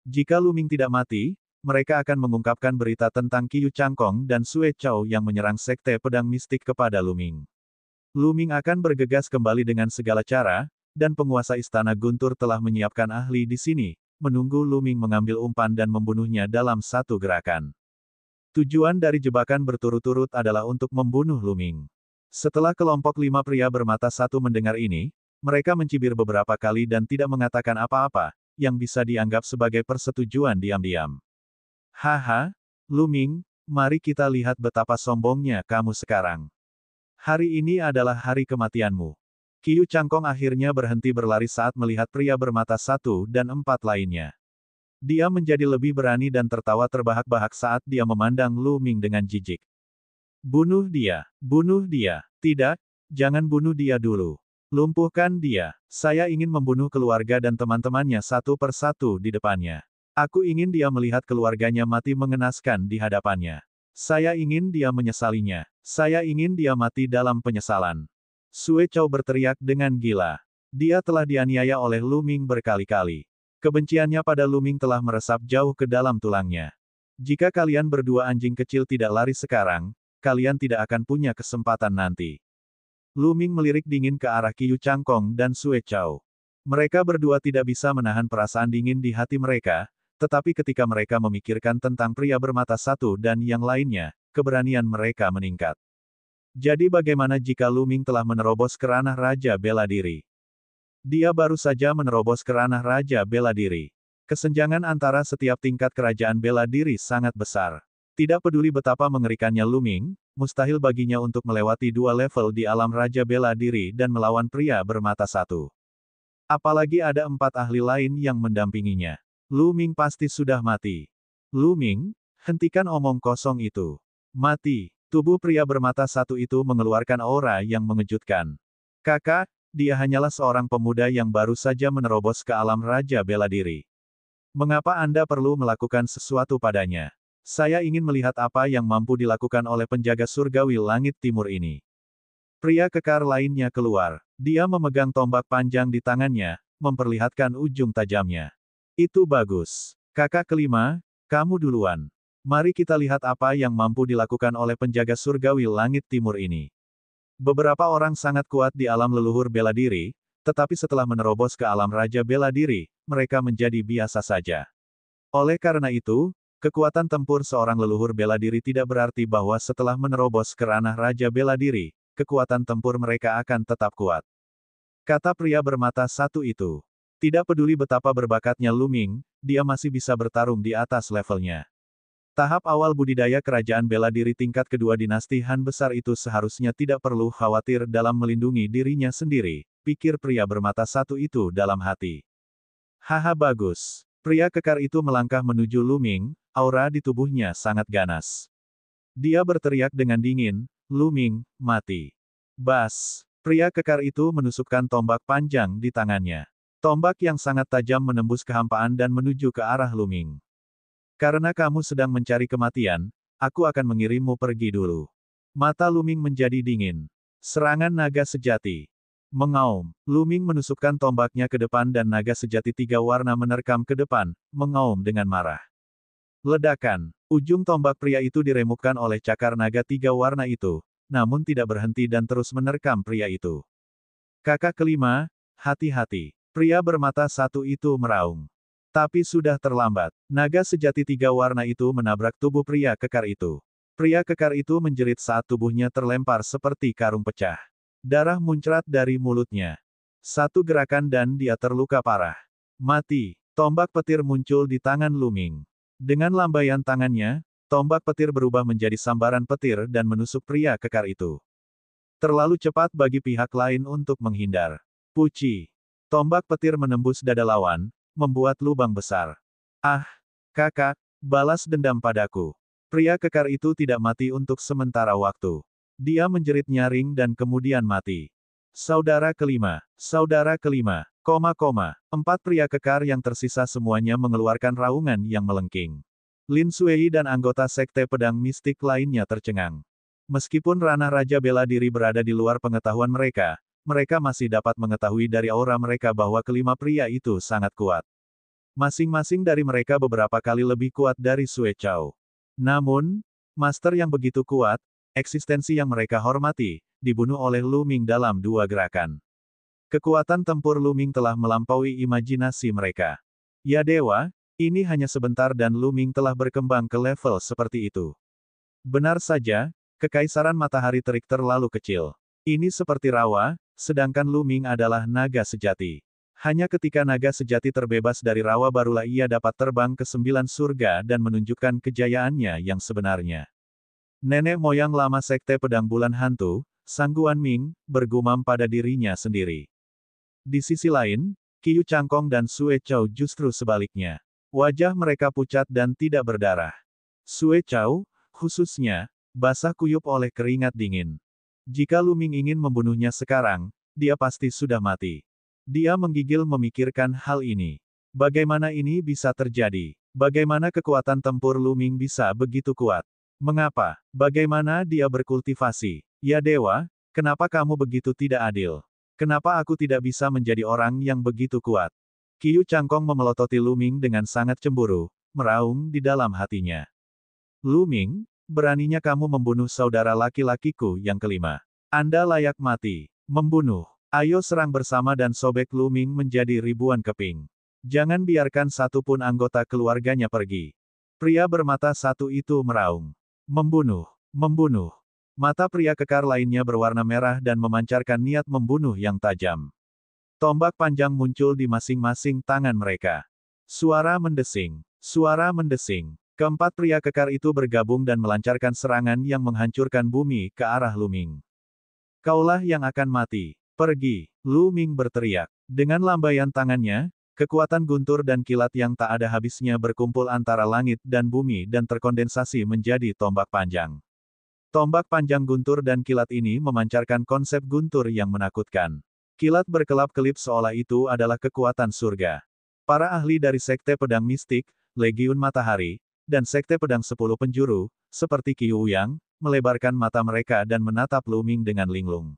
Jika Lu Ming tidak mati, mereka akan mengungkapkan berita tentang Qiu Changkong dan Sue Chao yang menyerang Sekte Pedang Mistik kepada Lu Ming. Lu Ming akan bergegas kembali dengan segala cara, dan penguasa Istana Guntur telah menyiapkan ahli di sini, menunggu Lu Ming mengambil umpan dan membunuhnya dalam satu gerakan. Tujuan dari jebakan berturut-turut adalah untuk membunuh Lu Ming. Setelah kelompok 5 pria bermata satu mendengar ini, mereka mencibir beberapa kali dan tidak mengatakan apa-apa, yang bisa dianggap sebagai persetujuan diam-diam. Haha, Lu Ming, mari kita lihat betapa sombongnya kamu sekarang. Hari ini adalah hari kematianmu. Qiu Changkong akhirnya berhenti berlari saat melihat pria bermata satu dan 4 lainnya. Dia menjadi lebih berani dan tertawa terbahak-bahak saat dia memandang Lu Ming dengan jijik. Bunuh dia, tidak, jangan bunuh dia dulu. Lumpuhkan dia, saya ingin membunuh keluarga dan teman-temannya satu persatu di depannya. Aku ingin dia melihat keluarganya mati mengenaskan di hadapannya. Saya ingin dia menyesalinya. Saya ingin dia mati dalam penyesalan. Sue Chao berteriak dengan gila. Dia telah dianiaya oleh Lu Ming berkali-kali. Kebenciannya pada Lu Ming telah meresap jauh ke dalam tulangnya. Jika kalian berdua anjing kecil tidak lari sekarang, kalian tidak akan punya kesempatan nanti. Lu Ming melirik dingin ke arah Qiu Changkong dan Sue Chao. Mereka berdua tidak bisa menahan perasaan dingin di hati mereka, tetapi ketika mereka memikirkan tentang pria bermata satu dan yang lainnya, keberanian mereka meningkat. Jadi bagaimana jika Lu Ming telah menerobos ke ranah Raja Bela Diri? Dia baru saja menerobos ke ranah Raja Bela Diri. Kesenjangan antara setiap tingkat kerajaan bela diri sangat besar. Tidak peduli betapa mengerikannya Lu Ming, mustahil baginya untuk melewati 2 level di alam Raja Bela Diri dan melawan pria bermata satu. Apalagi ada 4 ahli lain yang mendampinginya. Lu Ming pasti sudah mati. Lu Ming, hentikan omong kosong itu. Mati. Tubuh pria bermata satu itu mengeluarkan aura yang mengejutkan. Kakak, dia hanyalah seorang pemuda yang baru saja menerobos ke alam Raja Bela Diri. Mengapa Anda perlu melakukan sesuatu padanya? Saya ingin melihat apa yang mampu dilakukan oleh penjaga surgawi langit timur ini. Pria kekar lainnya keluar. Dia memegang tombak panjang di tangannya, memperlihatkan ujung tajamnya. Itu bagus. Kakak kelima, kamu duluan. Mari kita lihat apa yang mampu dilakukan oleh penjaga surgawi langit timur ini. Beberapa orang sangat kuat di alam leluhur bela diri, tetapi setelah menerobos ke alam Raja Bela Diri, mereka menjadi biasa saja. Oleh karena itu, kekuatan tempur seorang leluhur bela diri tidak berarti bahwa setelah menerobos ke ranah Raja Bela Diri, kekuatan tempur mereka akan tetap kuat. Kata pria bermata satu itu. Tidak peduli betapa berbakatnya Lu Ming, dia masih bisa bertarung di atas levelnya. Tahap awal budidaya kerajaan bela diri tingkat kedua dinasti Han besar itu seharusnya tidak perlu khawatir dalam melindungi dirinya sendiri, pikir pria bermata satu itu dalam hati. Haha bagus. Pria kekar itu melangkah menuju Lu Ming, aura di tubuhnya sangat ganas. Dia berteriak dengan dingin, Lu Ming, mati. Bas. Pria kekar itu menusukkan tombak panjang di tangannya. Tombak yang sangat tajam menembus kehampaan dan menuju ke arah Lu Ming. Karena kamu sedang mencari kematian, aku akan mengirimmu pergi dulu. Mata Lu Ming menjadi dingin. Serangan naga sejati. Mengaum. Lu Ming menusukkan tombaknya ke depan dan naga sejati 3 warna menerkam ke depan, mengaum dengan marah. Ledakan. Ujung tombak pria itu diremukkan oleh cakar naga 3 warna itu, namun tidak berhenti dan terus menerkam pria itu. Kakak kelima, hati-hati. Pria bermata satu itu meraung. Tapi sudah terlambat. Naga sejati 3 warna itu menabrak tubuh pria kekar itu. Pria kekar itu menjerit saat tubuhnya terlempar seperti karung pecah. Darah muncrat dari mulutnya. Satu gerakan dan dia terluka parah. Mati. Tombak petir muncul di tangan Lu Ming. Dengan lambaian tangannya, tombak petir berubah menjadi sambaran petir dan menusuk pria kekar itu. Terlalu cepat bagi pihak lain untuk menghindar. Puci. Tombak petir menembus dada lawan, membuat lubang besar. Ah, kakak, balas dendam padaku. Pria kekar itu tidak mati untuk sementara waktu. Dia menjerit nyaring dan kemudian mati. Saudara kelima, empat pria kekar yang tersisa semuanya mengeluarkan raungan yang melengking. Lin Suei dan anggota sekte pedang mistik lainnya tercengang. Meskipun ranah Raja Bela Diri berada di luar pengetahuan mereka, mereka masih dapat mengetahui dari aura mereka bahwa kelima pria itu sangat kuat. Masing-masing dari mereka beberapa kali lebih kuat dari Sue Chow. Namun, master yang begitu kuat, eksistensi yang mereka hormati, dibunuh oleh Lu Ming dalam 2 gerakan. Kekuatan tempur Lu Ming telah melampaui imajinasi mereka. Ya dewa, ini hanya sebentar dan Lu Ming telah berkembang ke level seperti itu. Benar saja, kekaisaran matahari terik terlalu kecil. Ini seperti rawa, sedangkan Lu Ming adalah naga sejati. Hanya ketika naga sejati terbebas dari rawa barulah ia dapat terbang ke 9 surga dan menunjukkan kejayaannya yang sebenarnya. Nenek moyang lama sekte pedang bulan hantu, Sang Guan Ming, bergumam pada dirinya sendiri. Di sisi lain, Qiu Changkong dan Sue Chow justru sebaliknya. Wajah mereka pucat dan tidak berdarah. Sue Chow, khususnya, basah kuyup oleh keringat dingin. Jika Lu Ming ingin membunuhnya sekarang, dia pasti sudah mati. Dia menggigil memikirkan hal ini. Bagaimana ini bisa terjadi? Bagaimana kekuatan tempur Lu Ming bisa begitu kuat? Mengapa? Bagaimana dia berkultivasi? Ya dewa, kenapa kamu begitu tidak adil? Kenapa aku tidak bisa menjadi orang yang begitu kuat? Qiu Changkong memelototi Lu Ming dengan sangat cemburu, meraung di dalam hatinya. Lu Ming, beraninya kamu membunuh saudara laki-lakiku yang kelima. Anda layak mati. Membunuh. Ayo serang bersama dan sobek Lu Ming menjadi ribuan keping. Jangan biarkan satu pun anggota keluarganya pergi. Pria bermata satu itu meraung. Membunuh. Membunuh. Mata pria kekar lainnya berwarna merah dan memancarkan niat membunuh yang tajam. Tombak panjang muncul di masing-masing tangan mereka. Suara mendesing. Suara mendesing. Keempat pria kekar itu bergabung dan melancarkan serangan yang menghancurkan bumi ke arah Lu Ming. Kaulah yang akan mati. Pergi. Lu Ming berteriak. Dengan lambaian tangannya, kekuatan guntur dan kilat yang tak ada habisnya berkumpul antara langit dan bumi dan terkondensasi menjadi tombak panjang. Tombak panjang guntur dan kilat ini memancarkan konsep guntur yang menakutkan. Kilat berkelap-kelip seolah itu adalah kekuatan surga. Para ahli dari Sekte Pedang Mistik, Legiun Matahari, dan Sekte Pedang 10 Penjuru, seperti Qiu Yang, melebarkan mata mereka dan menatap Lu Ming dengan linglung.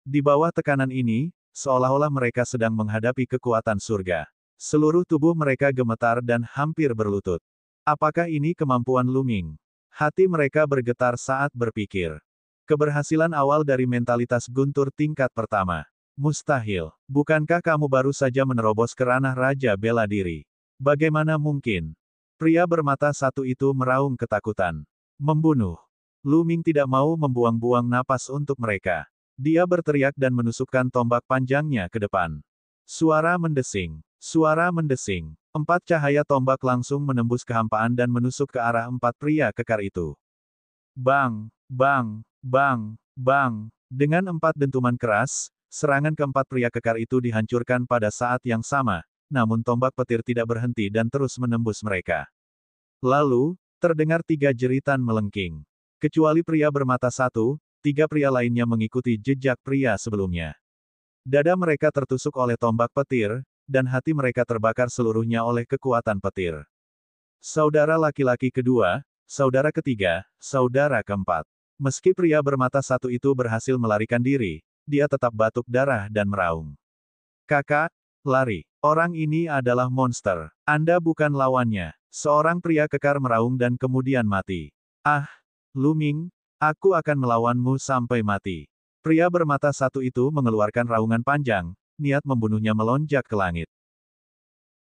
Di bawah tekanan ini, seolah-olah mereka sedang menghadapi kekuatan surga. Seluruh tubuh mereka gemetar dan hampir berlutut. Apakah ini kemampuan Lu Ming? Hati mereka bergetar saat berpikir. Keberhasilan awal dari mentalitas guntur tingkat pertama. Mustahil. Bukankah kamu baru saja menerobos ke ranah Raja Bela Diri? Bagaimana mungkin? Pria bermata satu itu meraung ketakutan. Membunuh. Lu Ming tidak mau membuang-buang napas untuk mereka. Dia berteriak dan menusukkan tombak panjangnya ke depan. Suara mendesing. Suara mendesing. 4 cahaya tombak langsung menembus kehampaan dan menusuk ke arah 4 pria kekar itu. Bang! Bang! Bang! Bang! Dengan 4 dentuman keras, Serangan keempat pria kekar itu dihancurkan pada saat yang sama, namun tombak petir tidak berhenti dan terus menembus mereka. Lalu, terdengar 3 jeritan melengking. Kecuali pria bermata satu, 3 pria lainnya mengikuti jejak pria sebelumnya. Dada mereka tertusuk oleh tombak petir, dan hati mereka terbakar seluruhnya oleh kekuatan petir. Saudara laki-laki kedua, saudara ketiga, saudara keempat. Meski pria bermata satu itu berhasil melarikan diri, dia tetap batuk darah dan meraung. Kakak, lari. Orang ini adalah monster. Anda bukan lawannya. Seorang pria kekar meraung dan kemudian mati. Ah, Lu Ming, aku akan melawanmu sampai mati. Pria bermata satu itu mengeluarkan raungan panjang, niat membunuhnya melonjak ke langit.